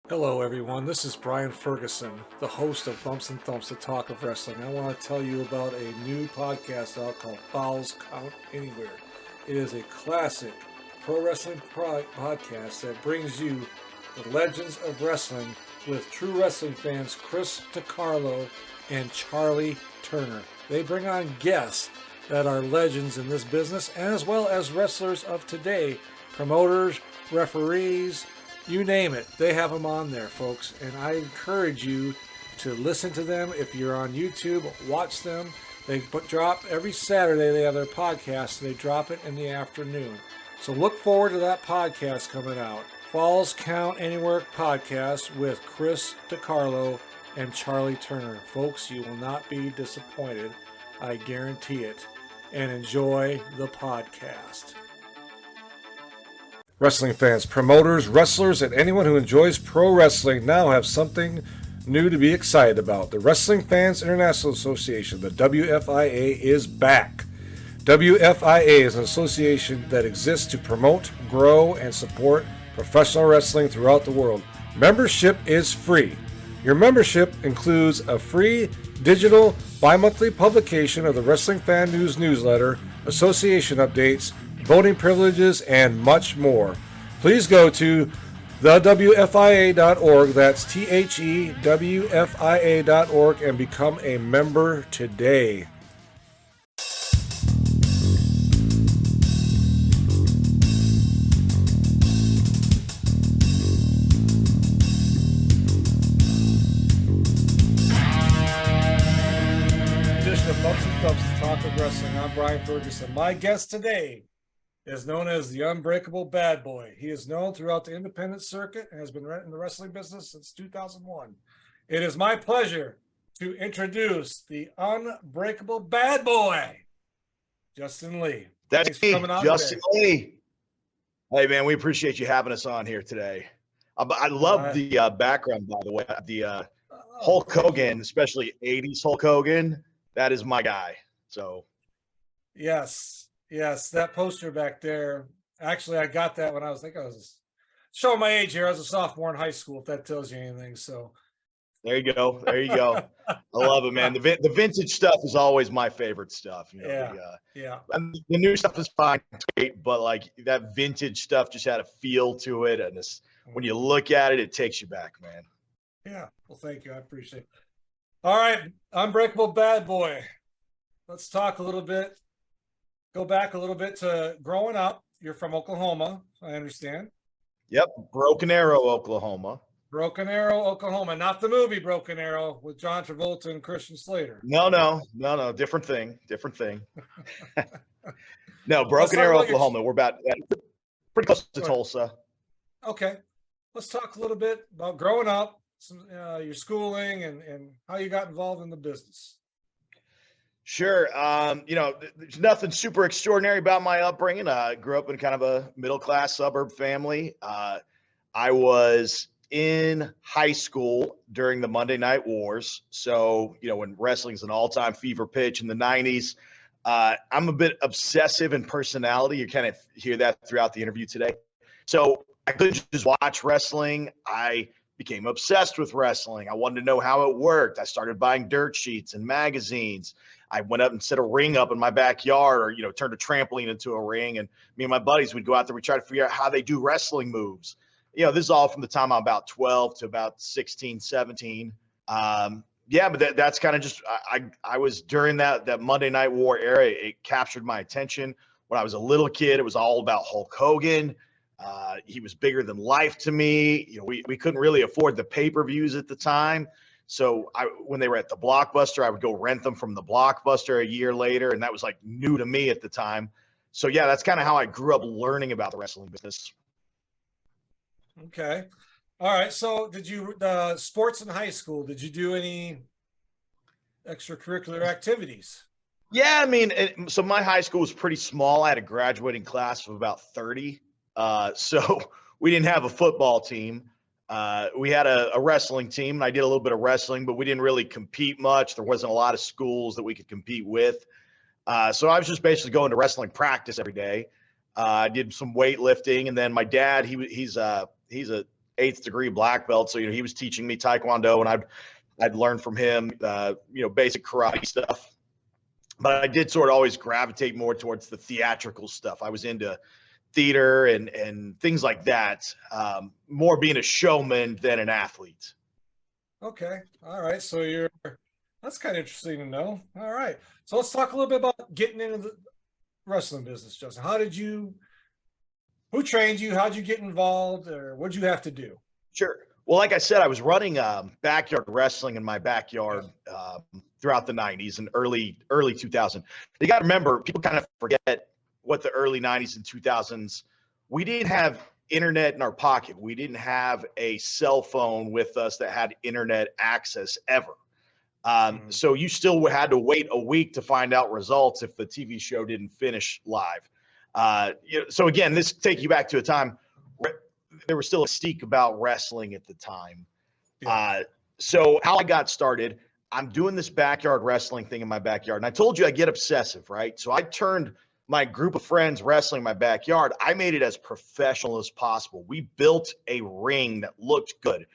Hello, everyone. This is Brian Ferguson, the host of Bumps and Thumps, the talk of wrestling. I want to tell you about a new podcast out called Fouls Count Anywhere. It is a classic pro wrestling podcast that brings you the legends of wrestling with true wrestling fans Chris DiCarlo and Charlie Turner. They bring on guests that are legends in this business, and as well as wrestlers of today, promoters, referees, you name it, they have them on there, folks. And I encourage you to listen to them. If you're on YouTube, watch them. They drop every Saturday. They have their podcast. They drop it in the afternoon. So look forward to that podcast coming out. Falls Count Anywhere podcast with Chris DiCarlo and Charlie Turner. Folks, you will not be disappointed. I guarantee it. And enjoy the podcast. Wrestling fans, promoters, wrestlers, and anyone who enjoys pro wrestling now have something new to be excited about. The Wrestling Fans International Association, the WFIA, is back. WFIA is an association that exists to promote, grow, and support professional wrestling throughout the world. Membership is free. Your membership includes a free digital bi-monthly publication of the Wrestling Fan News newsletter, association updates, voting privileges, and much more. Please go to thewfia.org, that's thewfia.org, and become a member today. Edition of Bumps and Thumps, the talk of wrestling. I'm Brian Ferguson. My guest today is known as the Unbreakable Bad Boy. He is known throughout the independent circuit and has been in the wrestling business since 2001. It is my pleasure to introduce the Unbreakable Bad Boy, Justin Lee. That's me, Justin Lee. Hey, man, we appreciate you having us on here today. I love the background, by the way. The Hulk Hogan, especially 80s Hulk Hogan, that is my guy. So, Yes, that poster back there. Actually, I got that when I was showing my age here. I was a sophomore in high school, if that tells you anything. So there you go. I love it, man. The vintage stuff is always my favorite stuff. You know, yeah. And the new stuff is fine, but like that vintage stuff just had a feel to it, and when you look at it, it takes you back, man. Yeah. Well, thank you. I appreciate it. All right, Unbreakable Bad Boy. Let's talk a little bit. Go back a little bit to growing up. You're from Oklahoma, I understand. Yep, Broken Arrow, Oklahoma. Broken Arrow, Oklahoma. Not the movie Broken Arrow with John Travolta and Christian Slater. No. Different thing. No, Broken Arrow, Oklahoma. We're about pretty close to Tulsa. Okay. Let's talk a little bit about growing up, your schooling, and how you got involved in the business. Sure. There's nothing super extraordinary about my upbringing. I grew up in kind of a middle-class suburb family. I was in high school during the Monday Night Wars. So, when wrestling's an all-time fever pitch in the 90s, I'm a bit obsessive in personality. You kind of hear that throughout the interview today. So I couldn't just watch wrestling. I became obsessed with wrestling. I wanted to know how it worked. I started buying dirt sheets and magazines. I went up and set a ring up in my backyard, or, turned a trampoline into a ring. And me and my buddies would go out there. We try to figure out how they do wrestling moves. This is all from the time I'm about 12 to about 16, 17. But that's kind of just, I was during that Monday Night War era. It captured my attention. When I was a little kid, it was all about Hulk Hogan. He was bigger than life to me. We couldn't really afford the pay-per-views at the time. So when they were at the Blockbuster, I would go rent them from the Blockbuster a year later. And that was like new to me at the time. So yeah, that's kind of how I grew up learning about the wrestling business. Okay. All right. So did you, sports in high school, did you do any extracurricular activities? Yeah. I mean, so my high school was pretty small. I had a graduating class of about 30. So we didn't have a football team. We had a wrestling team, and I did a little bit of wrestling, but we didn't really compete much. There wasn't a lot of schools that we could compete with. So I was just basically going to wrestling practice every day. I did some weightlifting, and then my dad, he's a eighth degree black belt. So, he was teaching me Taekwondo, and I'd learned from him, basic karate stuff. But I did sort of always gravitate more towards the theatrical stuff. I was into theater and things like that, more being a showman than an athlete. Okay. All right. So that's kind of interesting to know. All right. So let's talk a little bit about getting into the wrestling business, Justin. Who trained you? How'd you get involved, or what'd you have to do? Sure. Well, like I said, I was running backyard wrestling in my backyard throughout the 90s and early 2000. You got to remember, people kind of forget what the early 90s and 2000s, we didn't have internet in our pocket. We didn't have a cell phone with us that had internet access ever. So you still had to wait a week to find out results if the TV show didn't finish live. So again, this take you back to a time where there was still a mystique about wrestling at the time. Yeah. So how I got started, I'm doing this backyard wrestling thing in my backyard. And I told you I get obsessive, right? So I turned my group of friends wrestling in my backyard. I made it as professional as possible. We built a ring that looked good,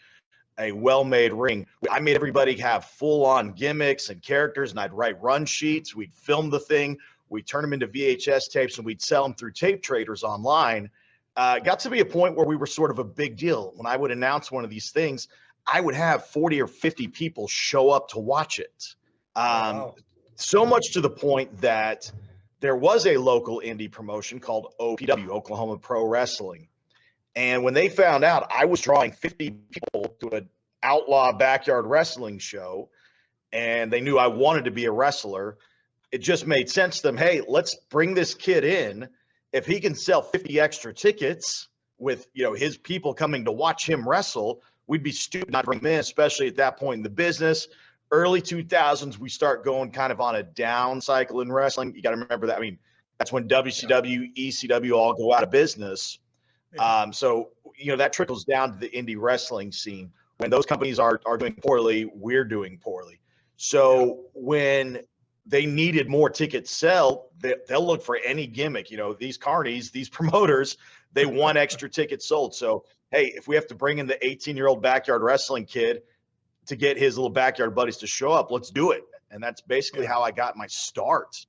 a well-made ring. I made everybody have full-on gimmicks and characters, and I'd write run sheets. We'd film the thing. We'd turn them into VHS tapes, and we'd sell them through tape traders online. Got to be a point where we were sort of a big deal. When I would announce one of these things, I would have 40 or 50 people show up to watch it. Wow. So much to the point that there was a local indie promotion called OPW, Oklahoma Pro Wrestling. And when they found out I was drawing 50 people to an outlaw backyard wrestling show, and they knew I wanted to be a wrestler, it just made sense to them. Hey, let's bring this kid in. If he can sell 50 extra tickets with, his people coming to watch him wrestle, we'd be stupid not to bring him in, especially at that point in the business. Early 2000s, we start going kind of on a down cycle in wrestling. You got to remember that. I mean, that's when WCW, ECW all go out of business. So, that trickles down to the indie wrestling scene. When those companies are doing poorly, we're doing poorly. So when they needed more tickets sell, they'll look for any gimmick. These carnies, these promoters, they want extra tickets sold. So, hey, if we have to bring in the 18-year-old backyard wrestling kid to get his little backyard buddies to show up, let's do it. And that's basically how I got my start.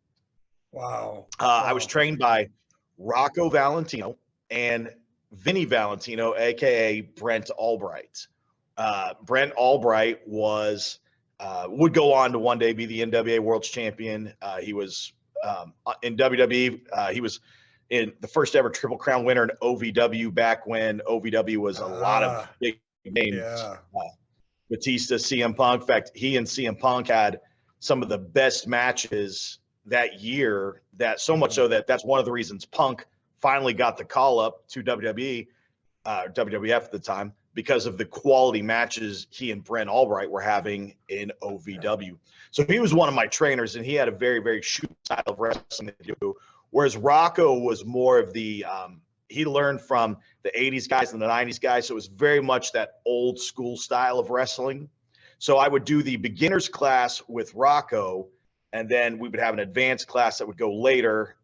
Wow. I was trained by Rocco Valentino and Vinny Valentino, a.k.a. Brent Albright. Brent Albright would go on to one day be the NWA World Champion. He was in WWE. He was in the first ever Triple Crown winner in OVW back when OVW was a lot of big names. Yeah. Batista, CM Punk. In fact, he and CM Punk had some of the best matches that year, that so much so that that's one of the reasons Punk finally got the call up to WWE, WWF at the time, because of the quality matches he and Brent Albright were having in OVW. So he was one of my trainers, and he had a very, very shoot style of wrestling to do, whereas Rocco was more of the he learned from the 80s guys and the 90s guys, so it was very much that old school style of wrestling. So I would do the beginner's class with Rocco, and then we would have an advanced class that would go later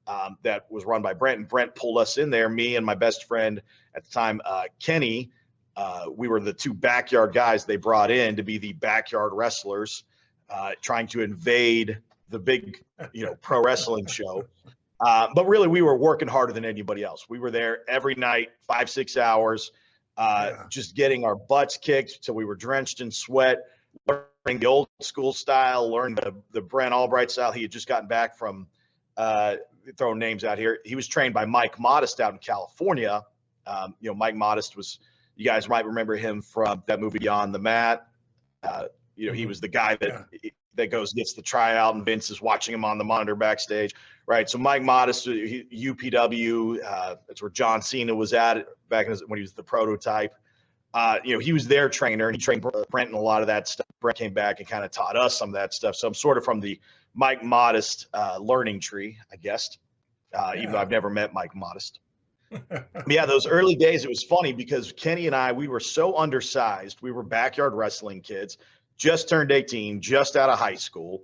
that was run by Brent. And Brent pulled us in there, me and my best friend at the time, Kenny. We were the two backyard guys they brought in to be the backyard wrestlers, trying to invade the big, pro wrestling show. But really, we were working harder than anybody else. We were there every night, 5-6 hours, just getting our butts kicked till we were drenched in sweat, learning the old school style, learning the Brent Albright style. He had just gotten back from throwing names out here. He was trained by Mike Modest out in California. Mike Modest was, you guys might remember him from that movie Beyond the Mat. He was the guy that goes, gets the tryout, and Vince is watching him on the monitor backstage, right? So Mike Modest, UPW, that's where John Cena was at back when he was the prototype. He was their trainer, and he trained Brent in a lot of that stuff. Brent came back and kind of taught us some of that stuff. So I'm sort of from the Mike Modest learning tree, I guess, even though I've never met Mike Modest. Yeah, those early days, it was funny because Kenny and I, we were so undersized. We were backyard wrestling kids, just turned 18, just out of high school.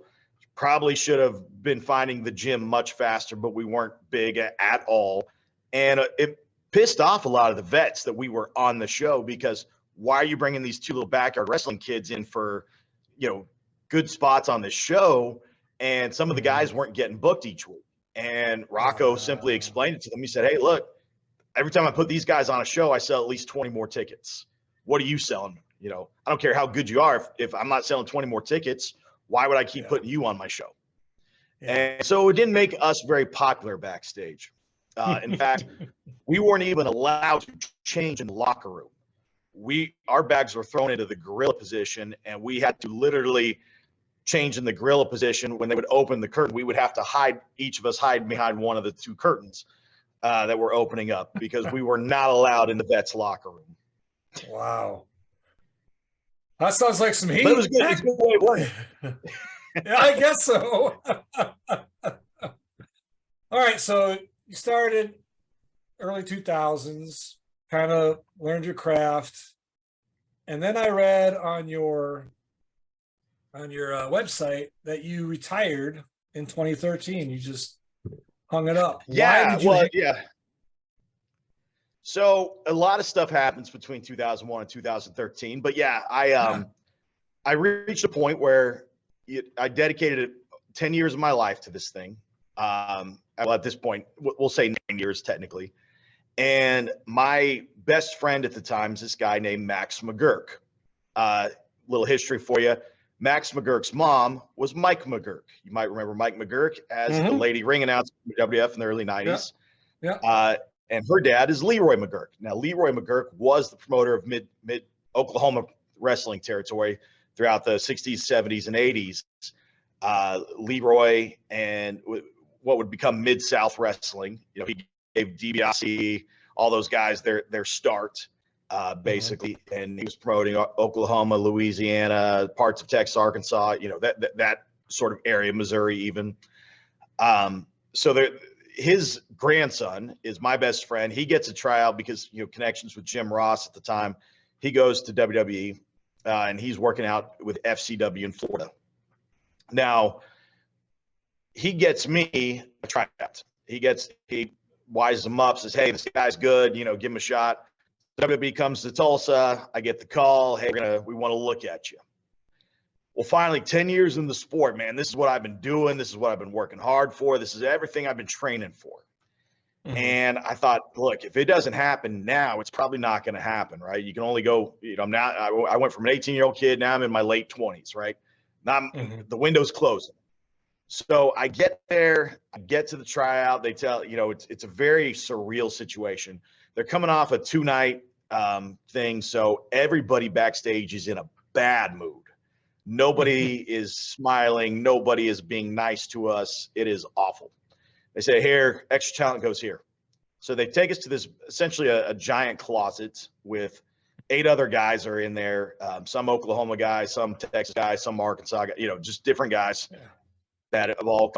Probably should have been finding the gym much faster, but we weren't big at all. And it pissed off a lot of the vets that we were on the show because why are you bringing these two little backyard wrestling kids in for, good spots on this show? And some of the guys weren't getting booked each week. And Rocco simply explained it to them. He said, hey, look, every time I put these guys on a show, I sell at least 20 more tickets. What are you selling? I don't care how good you are. If I'm not selling 20 more tickets, why would I keep putting you on my show? Yeah. And so it didn't make us very popular backstage. In fact, we weren't even allowed to change in the locker room. Our bags were thrown into the gorilla position, and we had to literally change in the gorilla position. When they would open the curtain, we would have to each of us hide behind one of the two curtains that were opening up, because we were not allowed in the vets locker room. Wow. That sounds like some heat. But it was good. It's a good way of working. Yeah, I guess so. All right. So you started early 2000s, kind of learned your craft. And then I read on your website that you retired in 2013. You just hung it up. Yeah. Yeah. So a lot of stuff happens between 2001 and 2013, but yeah, I reached a point where I dedicated 10 years of my life to this thing. At this point, we'll say 9 years technically. And my best friend at the time is this guy named Max McGurk. Little history for you. Max McGurk's mom was Mike McGurk. You might remember Mike McGurk as the lady ring announcer for WWF in the early 90s. Yeah. And her dad is Leroy McGurk. Now, Leroy McGurk was the promoter of mid Oklahoma wrestling territory throughout the 60s, 70s, and 80s. Leroy and what would become Mid-South Wrestling. He gave DiBiase, all those guys their start, basically. And he was promoting Oklahoma, Louisiana, parts of Texas, Arkansas, that sort of area, Missouri even. So his grandson is my best friend. He gets a tryout because, connections with Jim Ross at the time. He goes to WWE, and he's working out with FCW in Florida. Now, he gets me a tryout. He wises him up, says, hey, this guy's good, give him a shot. WWE comes to Tulsa. I get the call. Hey, we want to look at you. Well, finally, 10 years in the sport, man, this is what I've been doing. This is what I've been working hard for. This is everything I've been training for. And I thought, look, if it doesn't happen now, it's probably not going to happen, right? You can only go, I went from an 18-year-old kid. Now I'm in my late 20s, right? Now the window's closing. So I get there, I get to the tryout. They tell, it's a very surreal situation. They're coming off a 2-night thing. So everybody backstage is in a bad mood. Nobody is smiling. Nobody is being nice to us. It is awful. They say, here, extra talent goes here. So they take us to this, essentially a giant closet with 8 other guys are in there. Some Oklahoma guys, some Texas guys, some Arkansas guys, just different guys that have all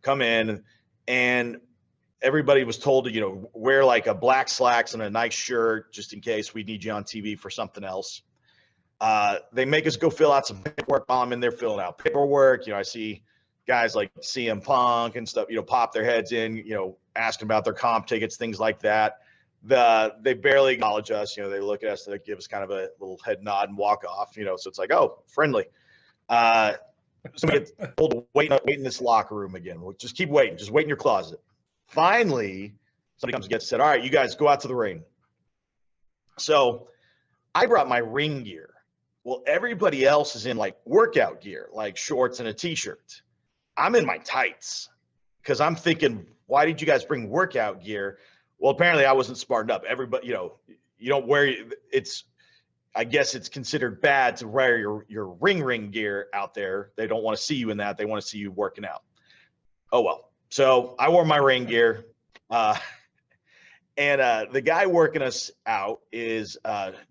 come in. And everybody was told to, wear like a black slacks and a nice shirt just in case we need you on TV for something else. They make us go fill out some paperwork while I'm in there filling out paperwork. I see guys like CM Punk and stuff, pop their heads in, asking about their comp tickets, things like that. They barely acknowledge us. They look at us, they give us kind of a little head nod and walk off, so it's like, oh, friendly. So we get told to wait in this locker room again. We'll just keep waiting. Just wait in your closet. Finally, somebody comes and gets said, all right, you guys go out to the ring. So I brought my ring gear. Well, everybody else is in like workout gear, like shorts and a t-shirt. I'm in my tights because I'm thinking, why did you guys bring workout gear? Well, apparently I wasn't smartened up. Everybody, you don't wear I guess it's considered bad to wear your ring gear out there. They don't want to see you in that. They want to see you working out. Oh, well. So I wore my ring gear. And the guy working us out is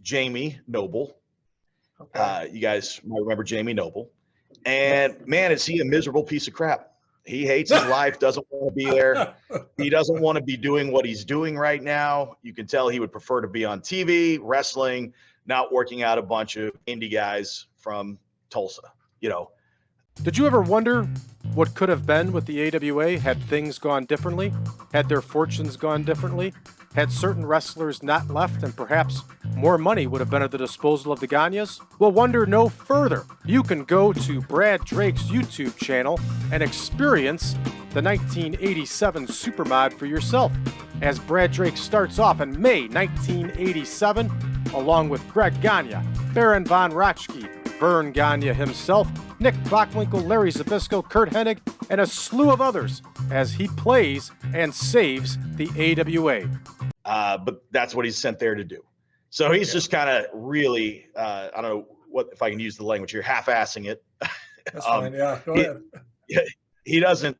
Jamie Noble. Okay. You guys might remember Jamie Noble. And man, is he a miserable piece of crap. He hates his life, doesn't want to be there. He doesn't want to be doing what he's doing right now. You can tell he would prefer to be on TV, wrestling, not working out a bunch of indie guys from Tulsa, Did you ever wonder what could have been with the AWA had things gone differently, had their fortunes gone differently, had certain wrestlers not left, and perhaps more money would have been at the disposal of the Gagnes? Well, wonder no further. You can go to Brad Drake's YouTube channel and experience the 1987 Supermod for yourself, as Brad Drake starts off in May 1987, along with Greg Gagne, Baron Von Raschke, Vern Gagne himself, Nick Bockwinkel, Larry Zbyszko, Kurt Hennig, and a slew of others as he plays and saves the AWA. But that's what he's sent there to do. So he's just kind of really, I don't know what if I can use the language here, half-assing it. That's fine. Yeah, go ahead. He doesn't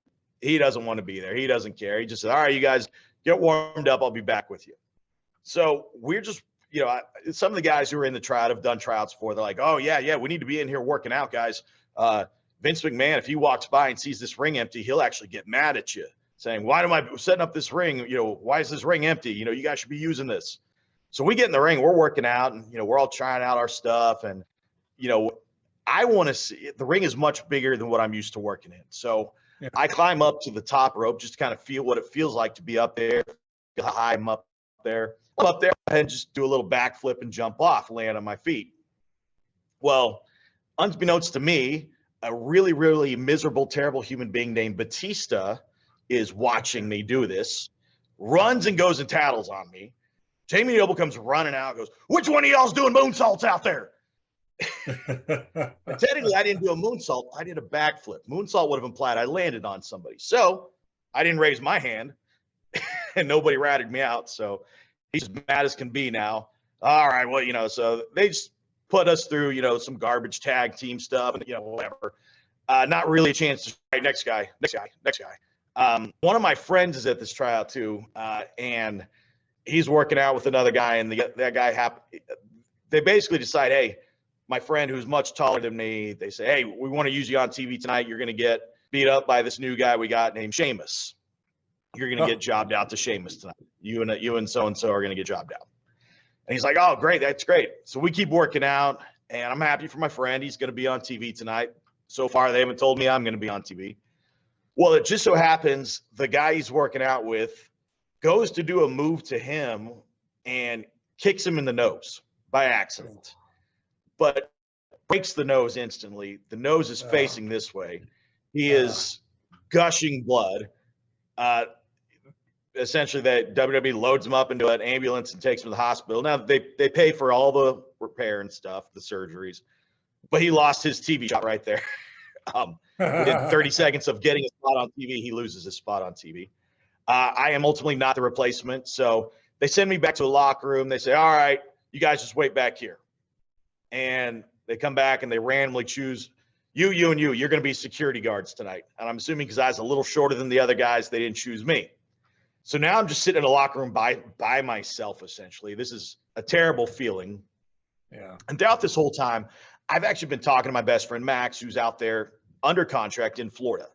want to be there. He doesn't care. He just said, all right, you guys get warmed up. I'll be back with you. So we're just, some of the guys who are in the tryout have done tryouts before. They're like, oh, yeah, we need to be in here working out, guys. Vince McMahon, if he walks by and sees this ring empty, he'll actually get mad at you, saying, why am I setting up this ring? Why is this ring empty? You guys should be using this. So we get in the ring, we're working out, and, we're all trying out our stuff. And, I want to see the ring is much bigger than what I'm used to working in. So I climb up to the top rope just to kind of feel what it feels like to be up there. Feel how high I'm up there. I'm up there and just do a little backflip and jump off, land on my feet. Well, unbeknownst to me, a really, really miserable, terrible human being named Batista is watching me do this, runs and goes and tattles on me. Jamie Noble comes running out, goes, which one of y'all's doing moonsaults out there? Technically, I didn't do a moonsault. I did a backflip. Moonsault would have implied I landed on somebody. So I didn't raise my hand, and nobody ratted me out. So he's as mad as can be now. All right, well, so they just put us through, some garbage tag team stuff and, whatever. Not really a chance to try. Next guy. One of my friends is at this tryout too, and he's working out with another guy, and that guy they basically decide, hey, my friend who's much taller than me, they say, hey, we want to use you on TV tonight. You're going to get beat up by this new guy we got named Sheamus. You're going to get jobbed out to Sheamus tonight. You and so-and-so are going to get jobbed out. And he's like, oh, great. That's great. So we keep working out, and I'm happy for my friend. He's going to be on TV tonight. So far, they haven't told me I'm going to be on TV. Well, it just so happens the guy he's working out with goes to do a move to him and kicks him in the nose by accident, but breaks the nose instantly. The nose is facing this way. He is gushing blood. Essentially, that WWE loads him up into an ambulance and takes him to the hospital. Now, they pay for all the repair and stuff, the surgeries, but he lost his TV shot right there. Within 30 seconds of getting a spot on TV, he loses his spot on TV. I am ultimately not the replacement, so they send me back to a locker room. They say, all right, you guys just wait back here. And they come back and they randomly choose you, and you. You're going to be security guards tonight. And I'm assuming because I was a little shorter than the other guys, they didn't choose me. So now I'm just sitting in a locker room by myself, essentially. This is a terrible feeling. Yeah. And throughout this whole time, I've actually been talking to my best friend, Max, who's out there under contract in Florida.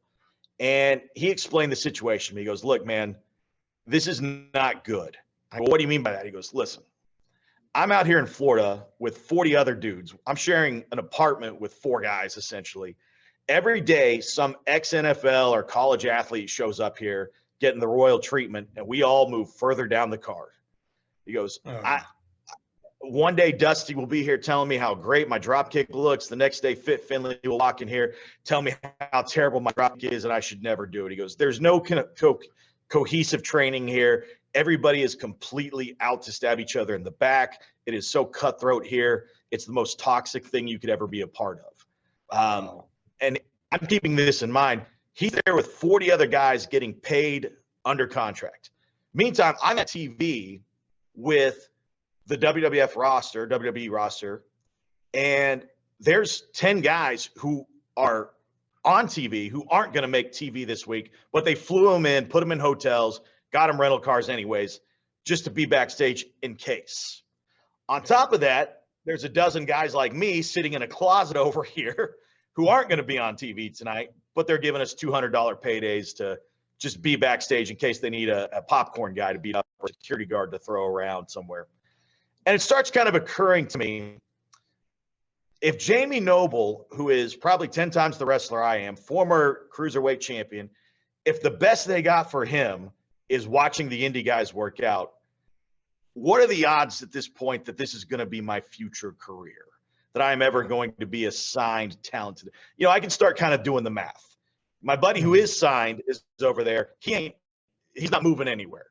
And he explained the situation to me. He goes, look, man, this is not good. I go, what do you mean by that? He goes, listen, I'm out here in Florida with 40 other dudes. I'm sharing an apartment with 4 guys, essentially. Every day, some ex-NFL or college athlete shows up here getting the royal treatment, and we all move further down the card. He goes, one day Dusty will be here telling me how great my drop kick looks. The next day, Fit Finley will walk in here, tell me how terrible my drop kick is and I should never do it. He goes, there's no cohesive training here. Everybody is completely out to stab each other in the back. It is so cutthroat here. It's the most toxic thing you could ever be a part of. And I'm keeping this in mind. He's there with 40 other guys getting paid under contract. Meantime, I'm at TV with the WWE roster, and there's 10 guys who are on TV who aren't going to make TV this week, but they flew them in, put them in hotels, got them rental cars anyways, just to be backstage in case. On top of that, there's a dozen guys like me sitting in a closet over here who aren't going to be on TV tonight, but they're giving us $200 paydays to just be backstage in case they need a popcorn guy to beat up or a security guard to throw around somewhere. And it starts kind of occurring to me, if Jamie Noble, who is probably 10 times the wrestler I am, former cruiserweight champion, if the best they got for him is watching the indie guys work out, what are the odds at this point that this is going to be my future career, that I'm ever going to be assigned talented? You know, I can start kind of doing the math. My buddy who is signed is over there. He's not moving anywhere.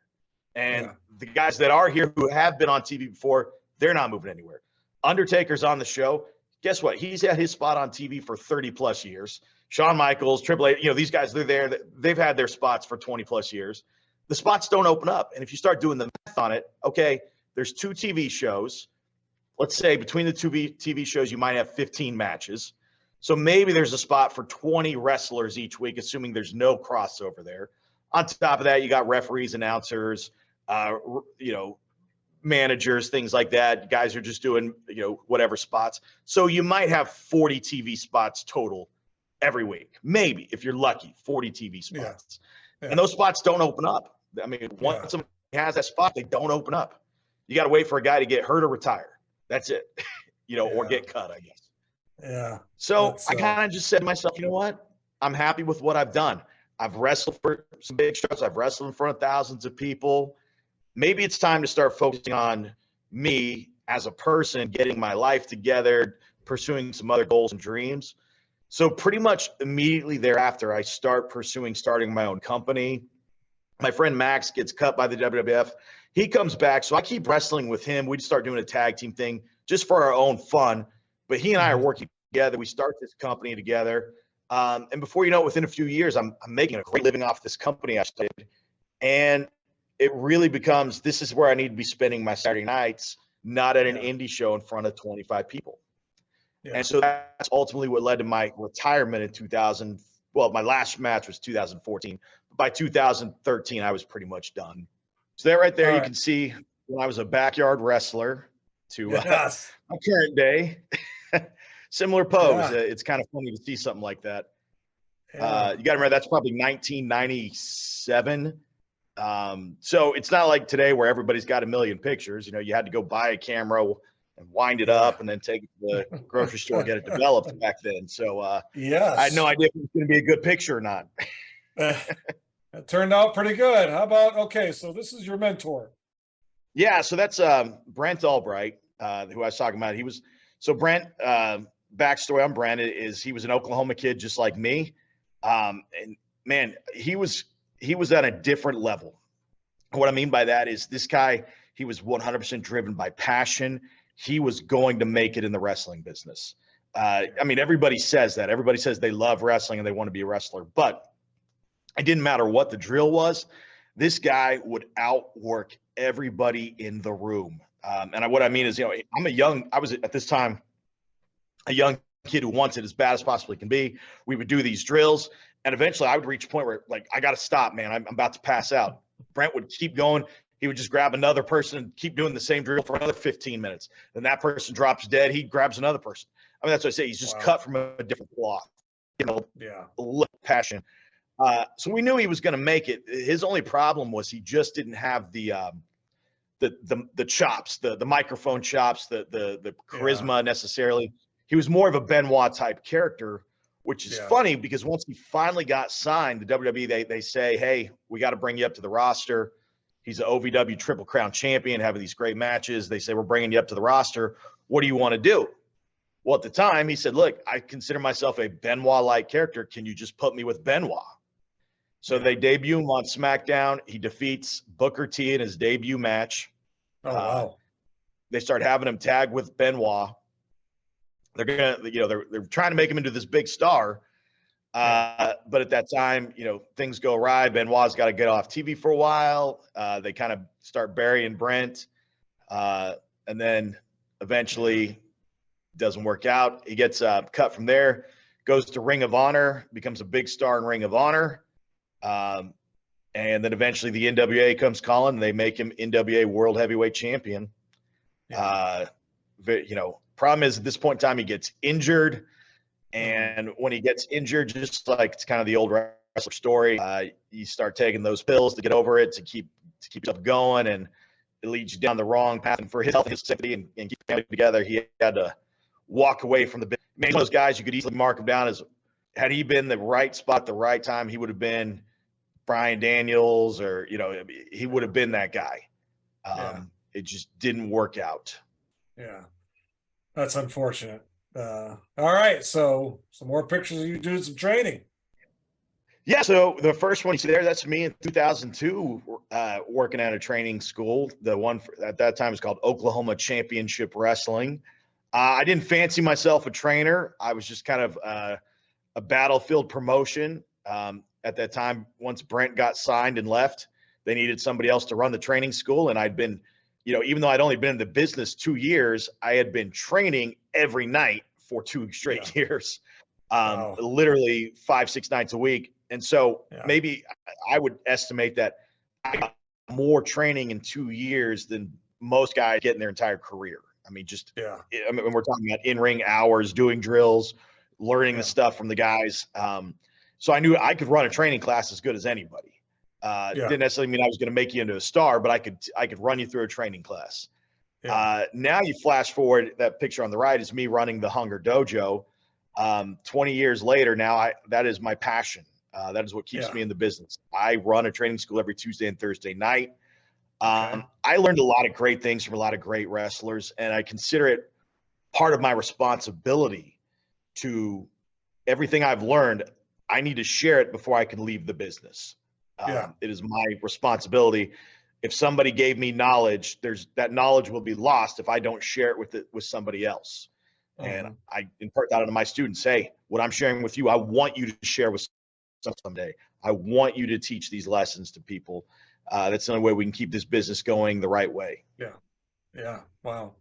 And the guys that are here who have been on TV before, they're not moving anywhere. Undertaker's on the show. Guess what? He's had his spot on TV for 30 plus years. Shawn Michaels, Triple H, you know, these guys, they're there. They've had their spots for 20 plus years. The spots don't open up. And if you start doing the math on it, okay, there's 2 TV shows. Let's say between the 2 TV shows, you might have 15 matches. So maybe there's a spot for 20 wrestlers each week, assuming there's no crossover there. On top of that, you got referees, announcers, you know, managers, things like that. Guys are just doing, you know, whatever spots. So you might have 40 TV spots total every week. Maybe, if you're lucky, 40 TV spots. Yeah. And those spots don't open up. I mean, once somebody has that spot, they don't open up. You got to wait for a guy to get hurt or retire. That's it. You know, or get cut, I guess. Yeah. So I kind of just said to myself, you know what? I'm happy with what I've done. I've wrestled for some big shows. I've wrestled in front of thousands of people. Maybe it's time to start focusing on me as a person, getting my life together, pursuing some other goals and dreams. So pretty much immediately thereafter, I start starting my own company. My friend Max gets cut by the WWF. He comes back, so I keep wrestling with him. We start doing a tag team thing just for our own fun. But he and I are working together. We start this company together. And before you know it, within a few years, I'm making a great living off this company I started. And it really becomes, this is where I need to be spending my Saturday nights, not at an indie show in front of 25 people. And so that's ultimately what led to my retirement in 2000. Well, my last match was 2014. By 2013, I was pretty much done. So there right there, you can see when I was a backyard wrestler to my current day. Similar pose. It's kind of funny to see something like that. You got to remember, that's probably 1997. So it's not like today where everybody's got a million pictures. You know, you had to go buy a camera and wind it up and then take it to the grocery store, get it developed back then. So I had no idea if it was going to be a good picture or not. It turned out pretty good. How about, so this is your mentor. Yeah, so that's Brent Albright, who I was talking about. Brent, backstory on Brent is he was an Oklahoma kid just like me. And man, he was at a different level. What I mean by that is this guy, he was 100% driven by passion. He was going to make it in the wrestling business. I mean, everybody says that. Everybody says they love wrestling and they want to be a wrestler, but it didn't matter what the drill was. This guy would outwork everybody in the room. And what I mean is, you know, I was at this time a young kid who wants it as bad as possibly can be. We would do these drills, and eventually I would reach a point where, like, I got to stop, man. I'm about to pass out. Brent would keep going. He would just grab another person and keep doing the same drill for another 15 minutes. Then that person drops dead. He grabs another person. I mean, that's what I say. He's just cut from a different cloth. You know, passion. So we knew he was going to make it. His only problem was he just didn't have the chops, the microphone chops, the charisma necessarily. He was more of a Benoit type character, which is funny because once he finally got signed, the WWE, they say, hey, we got to bring you up to the roster. He's an OVW Triple Crown champion, having these great matches. They say, we're bringing you up to the roster. What do you want to do? Well, at the time, he said, look, I consider myself a Benoit-like character. Can you just put me with Benoit? So they debut him on SmackDown. He defeats Booker T in his debut match. Oh, wow. They start having him tag with Benoit. They're they're trying to make him into this big star. But at that time, you know, things go awry. Benoit's got to get off TV for a while. They kind of start burying Brent. And then eventually doesn't work out. He gets cut from there, goes to Ring of Honor, becomes a big star in Ring of Honor. And then eventually the NWA comes calling, and they make him NWA World Heavyweight Champion. You know, problem is at this point in time, he gets injured. And when he gets injured, just like it's kind of the old wrestler story, you start taking those pills to get over it, to keep yourself going, and it leads you down the wrong path. And for his health and his safety and keep family together, he had to walk away from the business. Maybe one of those guys you could easily mark him down as, had he been the right spot at the right time, he would have been Brian Daniels, or, you know, he would have been that guy. It just didn't work out. Yeah. That's unfortunate. All right. So some more pictures of you doing some training. Yeah. So the first one you see there, that's me in 2002, working at a training school. The one at that time was called Oklahoma Championship Wrestling. I didn't fancy myself a trainer. I was just kind of a battlefield promotion. At that time, once Brent got signed and left, they needed somebody else to run the training school. And I'd been, you know, even though I'd only been in the business 2 years, I had been training every night for 2 straight years, literally 5-6 nights a week. And so maybe I would estimate that I got more training in 2 years than most guys get in their entire career. I mean, just, I mean, we're talking about in-ring hours, doing drills, learning the stuff from the guys. So I knew I could run a training class as good as anybody. Didn't necessarily mean I was going to make you into a star, but I could run you through a training class. Now you flash forward, that picture on the right is me running the Hunger Dojo. 20 years later, now that is my passion. That is what keeps me in the business. I run a training school every Tuesday and Thursday night. I learned a lot of great things from a lot of great wrestlers, and I consider it part of my responsibility to everything I've learned. I need to share it before I can leave the business. It is my responsibility. If somebody gave me knowledge, that knowledge will be lost if I don't share it with somebody else. And I impart that onto my students. Hey, what I'm sharing with you, I want you to share with someday. I want you to teach these lessons to people. That's the only way we can keep this business going the right way. Yeah. Wow.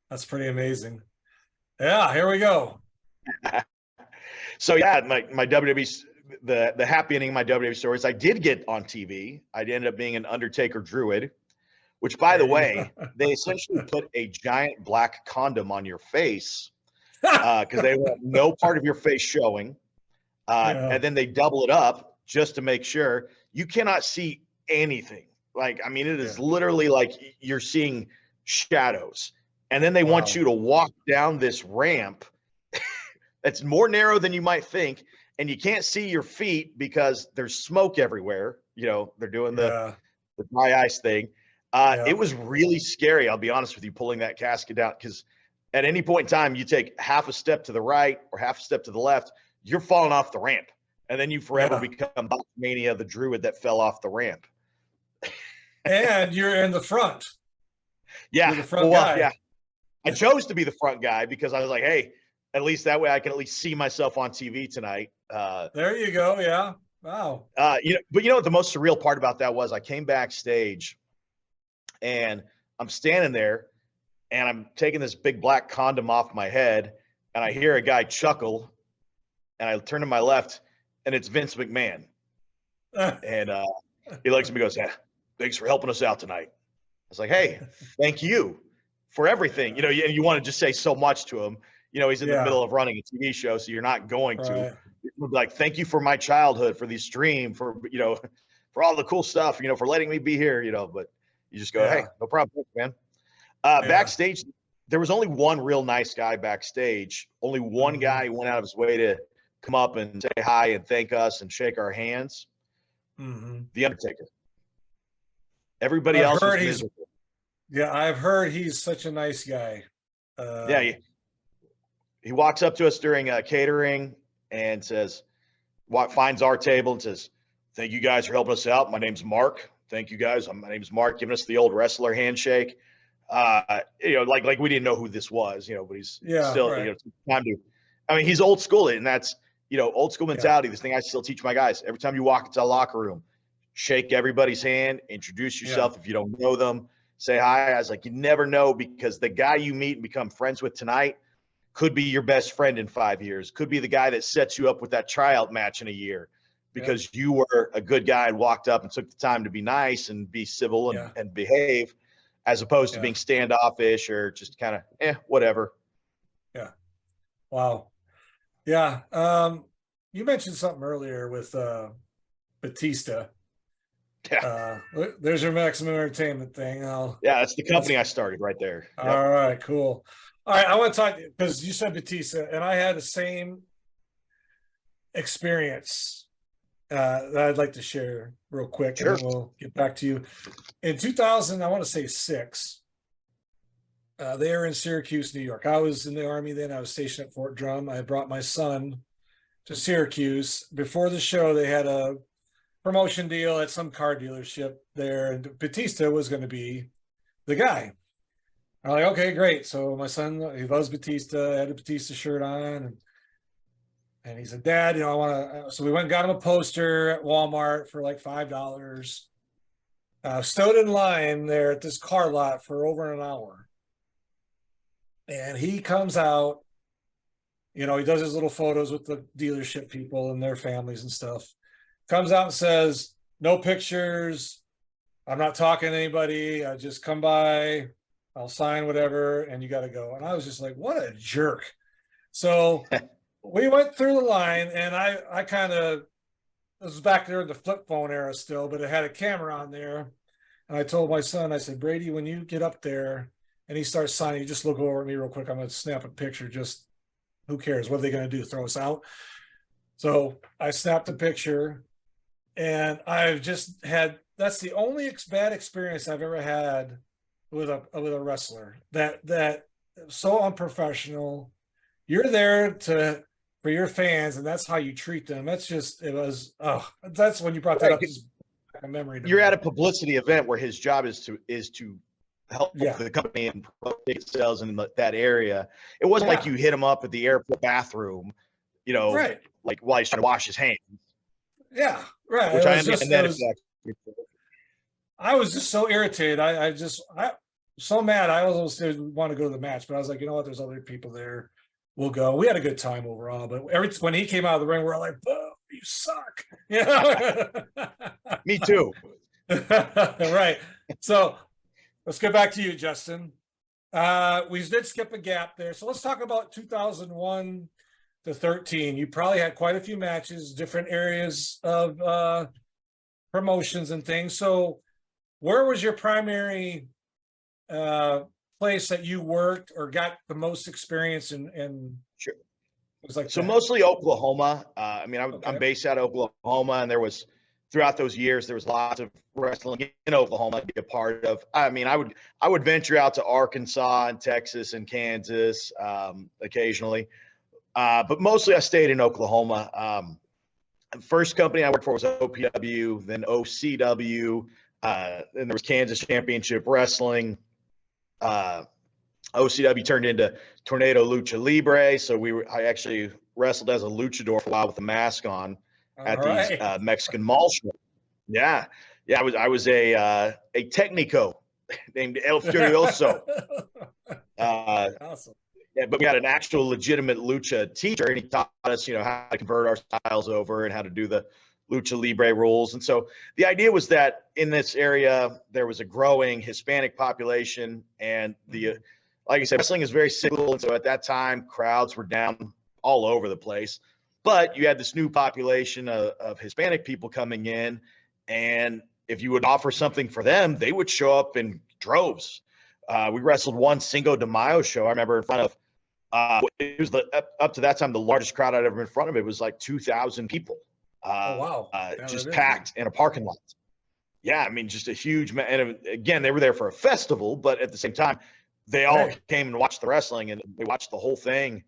That's pretty amazing. Yeah. Here we go. So my WWE, the happy ending of my WWE story is I did get on TV. I ended up being an Undertaker Druid, which, by the way, they essentially put a giant black condom on your face because they want no part of your face showing. And then they double it up just to make sure you cannot see anything. Like, I mean, it is literally like you're seeing shadows. And then they want you to walk down this ramp that's more narrow than you might think, and you can't see your feet because there's smoke everywhere. You know, they're doing the dry ice thing. It was really scary, I'll be honest with you, pulling that casket out, because at any point in time, you take half a step to the right or half a step to the left, you're falling off the ramp, and then you forever become Mania, the Druid that fell off the ramp. And you're in the front. Yeah. You're the front guy. Yeah. I chose to be the front guy because I was like, hey, at least that way I can at least see myself on TV tonight. There you go. Yeah. Wow. But you know what the most surreal part about that was? I came backstage and I'm standing there and I'm taking this big black condom off my head, and I hear a guy chuckle, and I turn to my left, and it's Vince McMahon. And he looks at me and goes, thanks for helping us out tonight. I was like, hey, thank you for everything. You know, you want to just say so much to him. You know, he's in the middle of running a TV show, so you're not going to. Like, thank you for my childhood, for the stream, for, you know, for all the cool stuff, you know, for letting me be here, you know, but you just go, hey, no problem, man. Backstage, there was only one real nice guy backstage. Only one guy who went out of his way to come up and say hi and thank us and shake our hands. The Undertaker. Everybody else was miserable. Yeah, I've heard he's such a nice guy. He walks up to us during catering and says, finds our table and says, thank you guys for helping us out. My name's Mark. Thank you guys. My name's Mark, giving us the old wrestler handshake. You know, like we didn't know who this was, you know, but he's still, you know, time to, I mean, he's old school, and that's, you know, old school mentality. This thing I still teach my guys. Every time you walk into a locker room, shake everybody's hand, introduce yourself. If you don't know them, say hi. I was like, you never know, because the guy you meet and become friends with tonight could be your best friend in 5 years, could be the guy that sets you up with that tryout match in a year, because you were a good guy and walked up and took the time to be nice and be civil and behave, as opposed to being standoffish or just kind of, whatever. Yeah. Wow. Yeah. You mentioned something earlier with Batista. There's your Maximum Entertainment thing. That's the company I started right there. All right, cool. All right, I want to talk because you said Batista, and I had the same experience that I'd like to share real quick, and Sure. then we'll get back to you. In 2000, I want to say six, they were in Syracuse, New York. I was in the Army then. I was stationed at Fort Drum. I brought my son to Syracuse. Before the show, they had a promotion deal at some car dealership there, and Batista was going to be the guy. I'm like, okay, great. So my son, he loves Batista. I had a Batista shirt on, and he said, Dad, I want to. So we went and got him a poster at Walmart for like $5. Stood in line there at this car lot for over an hour. And he comes out, he does his little photos with the dealership people and their families and stuff. Comes out and says, no pictures. I'm not talking to anybody. I just come by. I'll sign whatever, and you got to go. And I was just like, what a jerk. So we went through the line, and I kind of, this was back there in the flip phone era still, but it had a camera on there. And I told my son, I said, Brady, when you get up there and he starts signing, you just look over at me real quick. I'm going to snap a picture. Just who cares? What are they going to do? Throw us out? So I snapped a picture, and I've just had, that's the only bad experience I've ever had with a wrestler that so unprofessional. You're there for your fans, and that's how you treat them. That's just, that's when you brought that up. Just a memory. You're at a publicity event where his job is to help the company and promote sales in that area. It wasn't like you hit him up at the airport bathroom, right, like while he's trying to wash his hands. Yeah, right. Which I understand. I was just so irritated. I so mad. I almost didn't want to go to the match, but I was like, you know what? There's other people there. We'll go. We had a good time overall, but when he came out of the ring, we're like, "Whoa, you suck!" Me too. Right. So let's get back to you, Justin. We did skip a gap there, so let's talk about 2001 to 13. You probably had quite a few matches, different areas of promotions and things. So, where was your primary place that you worked or got the most experience in? Sure. It was like so that. Mostly Oklahoma. I'm based out of Oklahoma, and throughout those years, there was lots of wrestling in Oklahoma to be a part of. I would venture out to Arkansas and Texas and Kansas occasionally, but mostly I stayed in Oklahoma. The first company I worked for was OPW, then OCW, then there was Kansas Championship Wrestling. OCW turned into Tornado Lucha Libre, so I actually wrestled as a luchador for a while with a mask on at these Mexican mall shows. Yeah, I was a Técnico named El Furioso. Awesome. Yeah, but we had an actual legitimate lucha teacher, and he taught us, how to convert our styles over and how to do the lucha libre rules. And so the idea was that in this area there was a growing Hispanic population, and like I said, wrestling is very cyclical. And so at that time, crowds were down all over the place. But you had this new population of Hispanic people coming in, and if you would offer something for them, they would show up in droves. We wrestled one Cinco de Mayo show. I remember in front of it was up to that time the largest crowd I'd ever been in front of. It was like 2,000 people. Oh wow! Just packed in a parking lot. Yeah, just a huge. And again, they were there for a festival, but at the same time, they all came and watched the wrestling, and they watched the whole thing.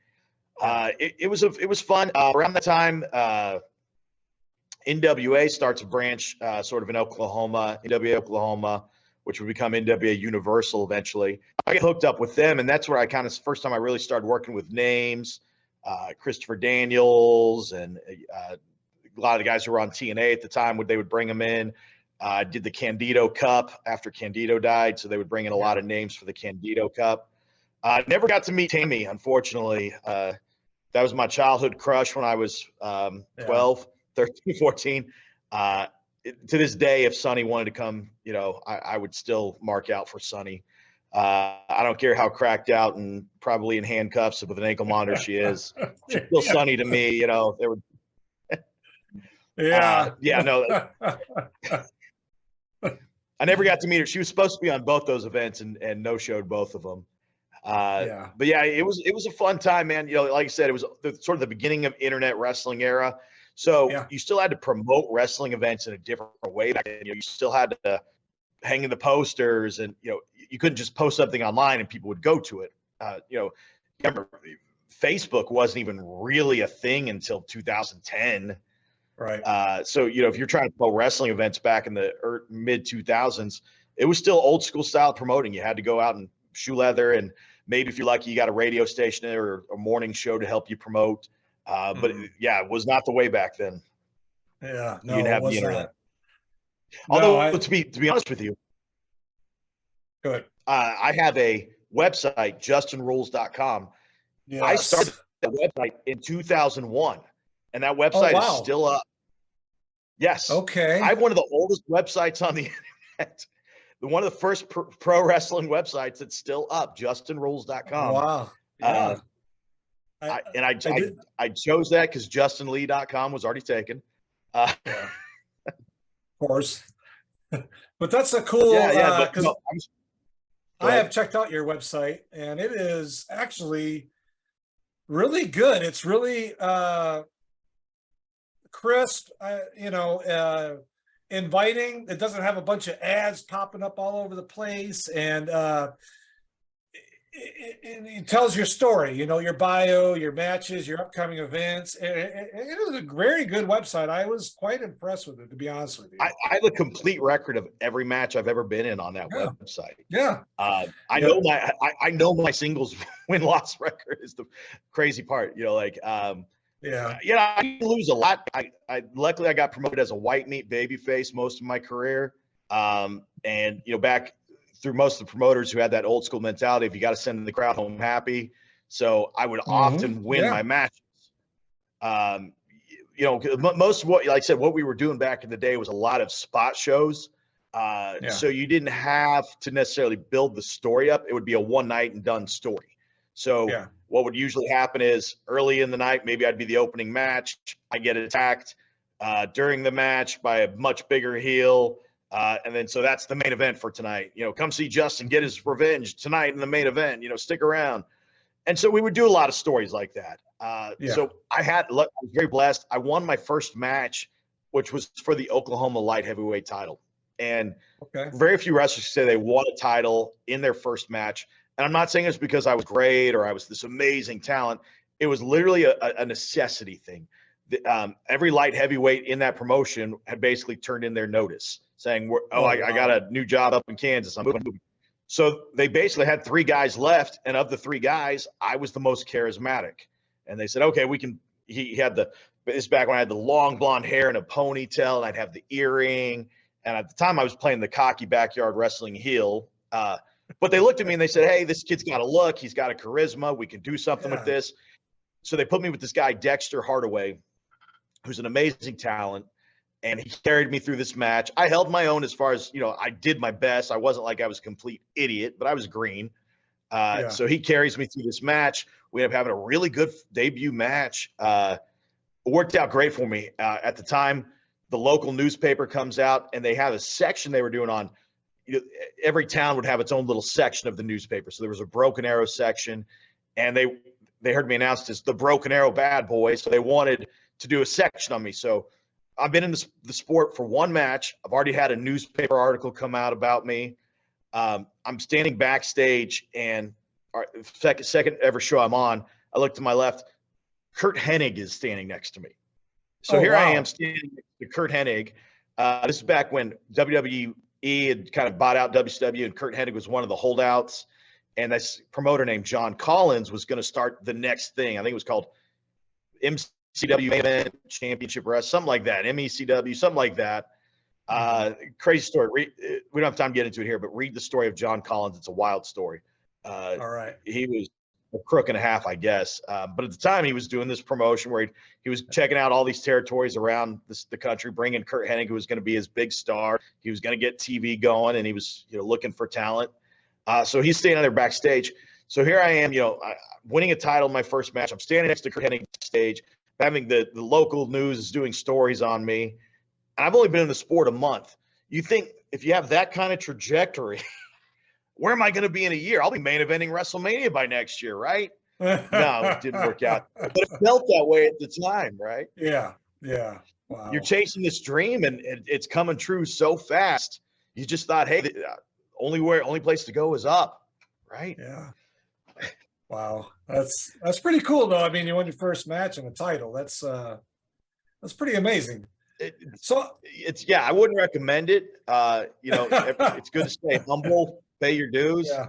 It was fun. Around that time, NWA starts a branch sort of in Oklahoma, NWA Oklahoma, which would become NWA Universal eventually. I get hooked up with them, and that's where I first time I really started working with names, Christopher Daniels, and a lot of the guys who were on TNA at the time, they would bring them in. Did the Candido Cup after Candido died, so they would bring in a lot of names for the Candido Cup. Never got to meet Tammy, unfortunately. That was my childhood crush when I was 12, 13, 14. To this day, if Sonny wanted to come, I would still mark out for Sonny. I don't care how cracked out and probably in handcuffs with an ankle monitor she is. She's still Sonny to me. They were. No. I never got to meet her. She was supposed to be on both those events and no showed both of them. Yeah. But yeah, it was a fun time, man. Like I said, it was sort of the beginning of internet wrestling era. So Yeah. you still had to promote wrestling events in a different way back then. You still had to hang in the posters, and you couldn't just post something online and people would go to it. Remember, Facebook wasn't even really a thing until 2010. Right. So if you're trying to promote wrestling events back in the mid 2000s, it was still old school style promoting. You had to go out and shoe leather, and maybe if you're lucky, you got a radio station or a morning show to help you promote. But yeah, it was not the way back then. Yeah. You didn't No, it have the was internet. not. Although to be honest with you, Good. I have a website, justinrules.com. Yes. I started that website in 2001, and that website is still up. Yes. Okay. I have one of the oldest websites on the internet. One of the first pro wrestling websites that's still up, justinrules.com. Wow. Yeah. I chose that because justinlee.com was already taken. Yeah. Of course. But that's a cool, because I have checked out your website, and it is actually really good. It's really crisp, inviting. It doesn't have a bunch of ads popping up all over the place, and it tells your story, your bio, your matches, your upcoming events. It is a very good website. I was quite impressed with it, to be honest with you. I have a complete record of every match I've ever been in on that website. Yeah. I know my singles win-loss record is the crazy part. I lose a lot. Luckily I got promoted as a white meat babyface most of my career. And back through most of the promoters who had that old school mentality, if you got to send the crowd home happy. So I would often win my matches. Most of what, like I said, what we were doing back in the day was a lot of spot shows. So you didn't have to necessarily build the story up. It would be a one night and done story. So what would usually happen is early in the night, maybe I'd be the opening match. I get attacked during the match by a much bigger heel. And then, so that's the main event for tonight. Come see Justin get his revenge tonight in the main event. Stick around. And so we would do a lot of stories like that. So I was very blessed. I won my first match, which was for the Oklahoma light heavyweight title. And very few wrestlers say they won a title in their first match. And I'm not saying it's because I was great or I was this amazing talent. It was literally a necessity thing. Every light heavyweight in that promotion had basically turned in their notice saying, I got a new job up in Kansas. I'm moving. So they basically had 3 guys left. And of the 3 guys, I was the most charismatic. And they said, okay, he had this back when I had the long blonde hair and a ponytail, and I'd have the earring. And at the time I was playing the cocky backyard wrestling heel. But they looked at me and they said, hey, this kid's got a look. He's got a charisma. We can do something with this. So they put me with this guy, Dexter Hardaway, who's an amazing talent. And he carried me through this match. I held my own as far as, I did my best. I wasn't like I was a complete idiot, but I was green. So he carries me through this match. We ended up having a really good debut match. It worked out great for me. At the time, the local newspaper comes out, and they have a section they were doing on, every town would have its own little section of the newspaper. So there was a Broken Arrow section, and they heard me announced as the Broken Arrow bad boy. So they wanted to do a section on me. So I've been in the sport for one match. I've already had a newspaper article come out about me. I'm standing backstage, and our second ever show I'm on, I look to my left. Kurt Hennig is standing next to me. So I am standing next to Kurt Hennig. This is back when WWE had kind of bought out WCW, and Kurt Hennig was one of the holdouts. And this promoter named John Collins was going to start the next thing. I think it was called MCW Main Event Championship Wrestling, something like that. MECW, something like that. Crazy story. We don't have time to get into it here, but read the story of John Collins. It's a wild story. All right. He was a crook and a half, I guess. But at the time, he was doing this promotion where he was checking out all these territories around the country, bringing Kurt Hennig, who was going to be his big star. He was going to get TV going, and he was looking for talent. So he's standing there backstage. So here I am, winning a title in my first match. I'm standing next to Kurt Hennig backstage, having the local news is doing stories on me. And I've only been in the sport a month. You think if you have that kind of trajectory, where am I going to be in a year? I'll be main eventing WrestleMania by next year, right? No, it didn't work out. But it felt that way at the time, right? Yeah. Yeah. Wow. You're chasing this dream and it's coming true so fast. You just thought, hey, only place to go is up, right? Yeah. Wow. That's pretty cool though. I mean, you won your first match and a title. That's pretty amazing. I wouldn't recommend it. It's good to stay humble, pay your dues. Yeah.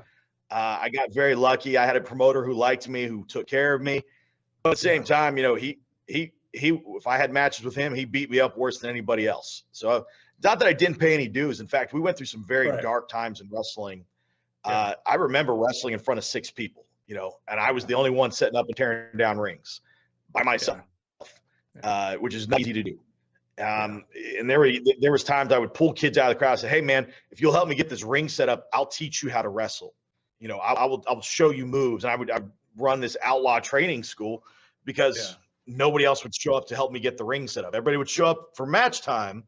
I got very lucky. I had a promoter who liked me, who took care of me. But at the same time, he if I had matches with him, he beat me up worse than anybody else. So not that I didn't pay any dues. In fact, we went through some very dark times in wrestling. I remember wrestling in front of 6 people, and I was the only one setting up and tearing down rings by myself, which is not easy to do. And there was times I would pull kids out of the crowd and say, hey man, if you'll help me get this ring set up, I'll teach you how to wrestle. I'll show you moves. And I'd run this outlaw training school because nobody else would show up to help me get the ring set up. Everybody would show up for match time.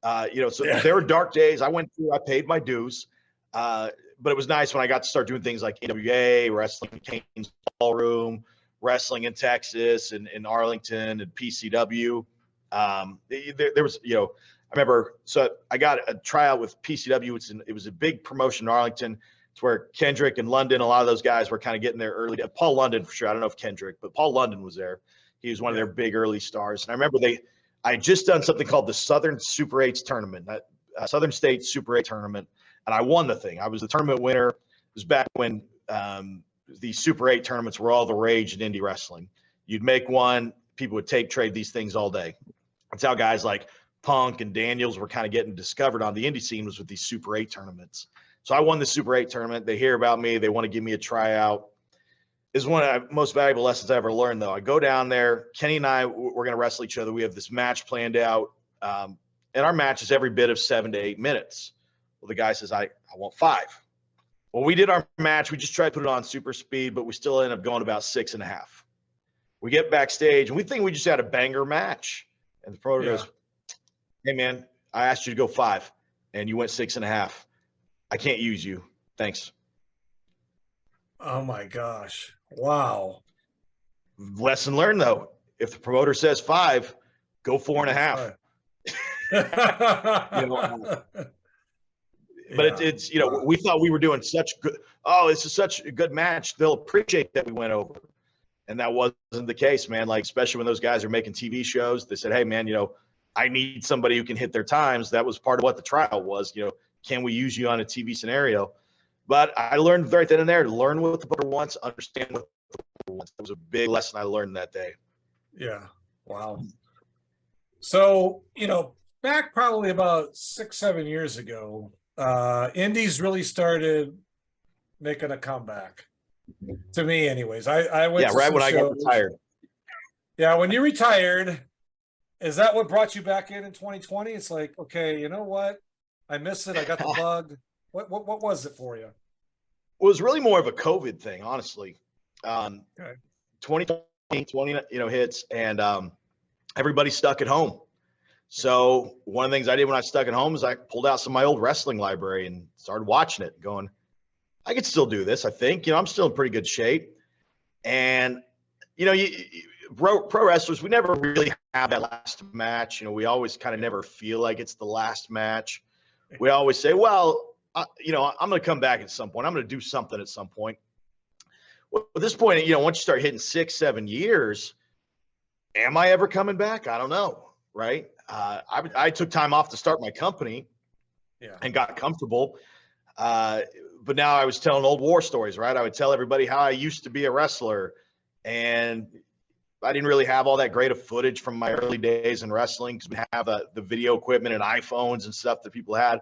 There were dark days. I paid my dues. But it was nice when I got to start doing things like AWA, wrestling in Kane's Ballroom, wrestling in Texas and in Arlington and PCW. There was, I remember, so I got a tryout with PCW. It was a big promotion in Arlington. It's where Kendrick and London, a lot of those guys were kind of getting there early. Paul London, for sure. I don't know if Kendrick, but Paul London was there. He was one of their big early stars. And I remember I had just done something called the Southern Super 8s tournament, Southern State Super 8 tournament. And I won the thing. I was the tournament winner. It was back when the Super 8 tournaments were all the rage in indie wrestling. You'd make one, people would tape trade these things all day. That's how guys like Punk and Daniels were kind of getting discovered on the indie scene, was with these Super 8 tournaments. So I won the Super 8 tournament. They hear about me. They want to give me a tryout. This is one of the most valuable lessons I ever learned, though. I go down there. Kenny and I, we're going to wrestle each other. We have this match planned out. And our match is every bit of 7 to 8 minutes. Well, the guy says, I want 5. Well, we did our match. We just tried to put it on super speed, but we still ended up going about 6.5. We get backstage, and we think we just had a banger match. And the promoter goes, hey, man, I asked you to go 5, and you went 6.5. I can't use you. Thanks. Oh, my gosh. Wow. Lesson learned, though. If the promoter says 5, go 4.5. But it's we thought we were doing such good. Oh, this is such a good match. They'll appreciate that we went over. And that wasn't the case, man. Like, especially when those guys are making TV shows, they said, hey, man, I need somebody who can hit their times. That was part of what the trial was. Can we use you on a TV scenario? But I learned right then and there to learn what the booker wants, understand what the booker wants. That was a big lesson I learned that day. Yeah. Wow. So, back probably about 6-7 years ago, indies really started making a comeback. To me, anyways. I went to right when shows. I got retired. Yeah, when you retired, is that what brought you back in 2020? It's like, okay, you know what? I miss it. I got the bug. What was it for you? It was really more of a COVID thing, honestly. 2020, hits, and everybody's stuck at home. So one of the things I did when I was stuck at home is I pulled out some of my old wrestling library and started watching it, going, I could still do this. I think, I'm still in pretty good shape. And, pro wrestlers, we never really have that last match. We always kind of never feel like it's the last match. We always say, well, I'm going to come back at some point. I'm going to do something at some point. Well, at this point, once you start hitting 6-7 years, am I ever coming back? I don't know. Right. I took time off to start my company and got comfortable. But now I was telling old war stories, right? I would tell everybody how I used to be a wrestler, and I didn't really have all that great of footage from my early days in wrestling because we have the video equipment and iPhones and stuff that people had.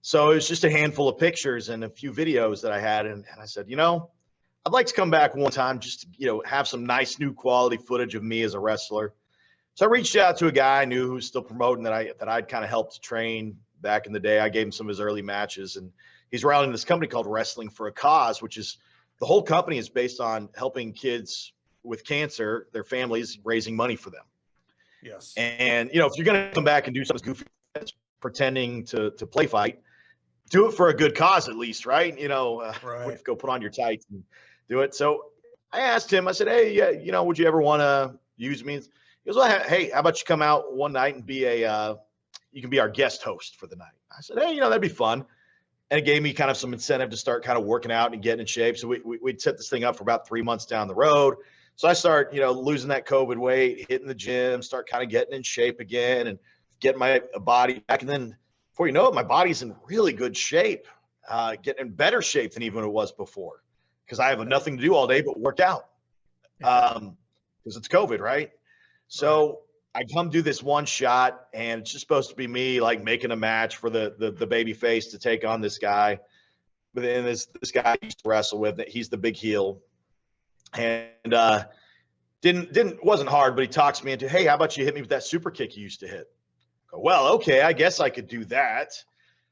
So it was just a handful of pictures and a few videos that I had. And I said, I'd like to come back one time just to, have some nice new quality footage of me as a wrestler. So I reached out to a guy I knew who was still promoting that I'd kind of helped train back in the day. I gave him some of his early matches, and he's running this company called Wrestling for a Cause, which is the whole company is based on helping kids with cancer, their families, raising money for them. Yes. And, if you're going to come back and do something goofy, pretending to play fight, do it for a good cause at least, right? You know, Right. go put on your tights and do it. So I asked him, I said, hey, yeah, you know, would you ever want to use me? He goes, well, hey, how about you come out one night and be you can be our guest host for the night. I said, hey, you know, that'd be fun. And it gave me kind of some incentive to start kind of working out and getting in shape. So we'd set this thing up for about 3 months down the road. So I start, you know, losing that COVID weight, hitting the gym, start kind of getting in shape again and getting my body back. And then before you know it, my body's in really good shape, getting in better shape than even it was before, because I have nothing to do all day but work out, because it's COVID, right? So I come do this one shot, and it's just supposed to be me like making a match for the baby face to take on this guy. But then this guy I used to wrestle with, he's the big heel, and wasn't hard, but he talks me into, hey, how about you hit me with that super kick you used to hit? I go, well, okay, I guess I could do that.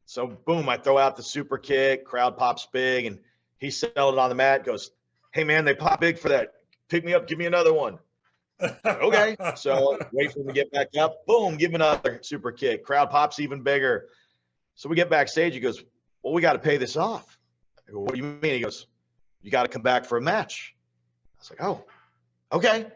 So boom, I throw out the super kick, crowd pops big, and he settled it on the mat, goes, hey man, they pop big for that. Pick me up, give me another one. Okay. So wait for him to get back up. Boom, give him another super kick. Crowd pops even bigger. So we get backstage. He goes, well, we got to pay this off. I go, what do you mean? He goes, you got to come back for a match. I was like, oh, okay,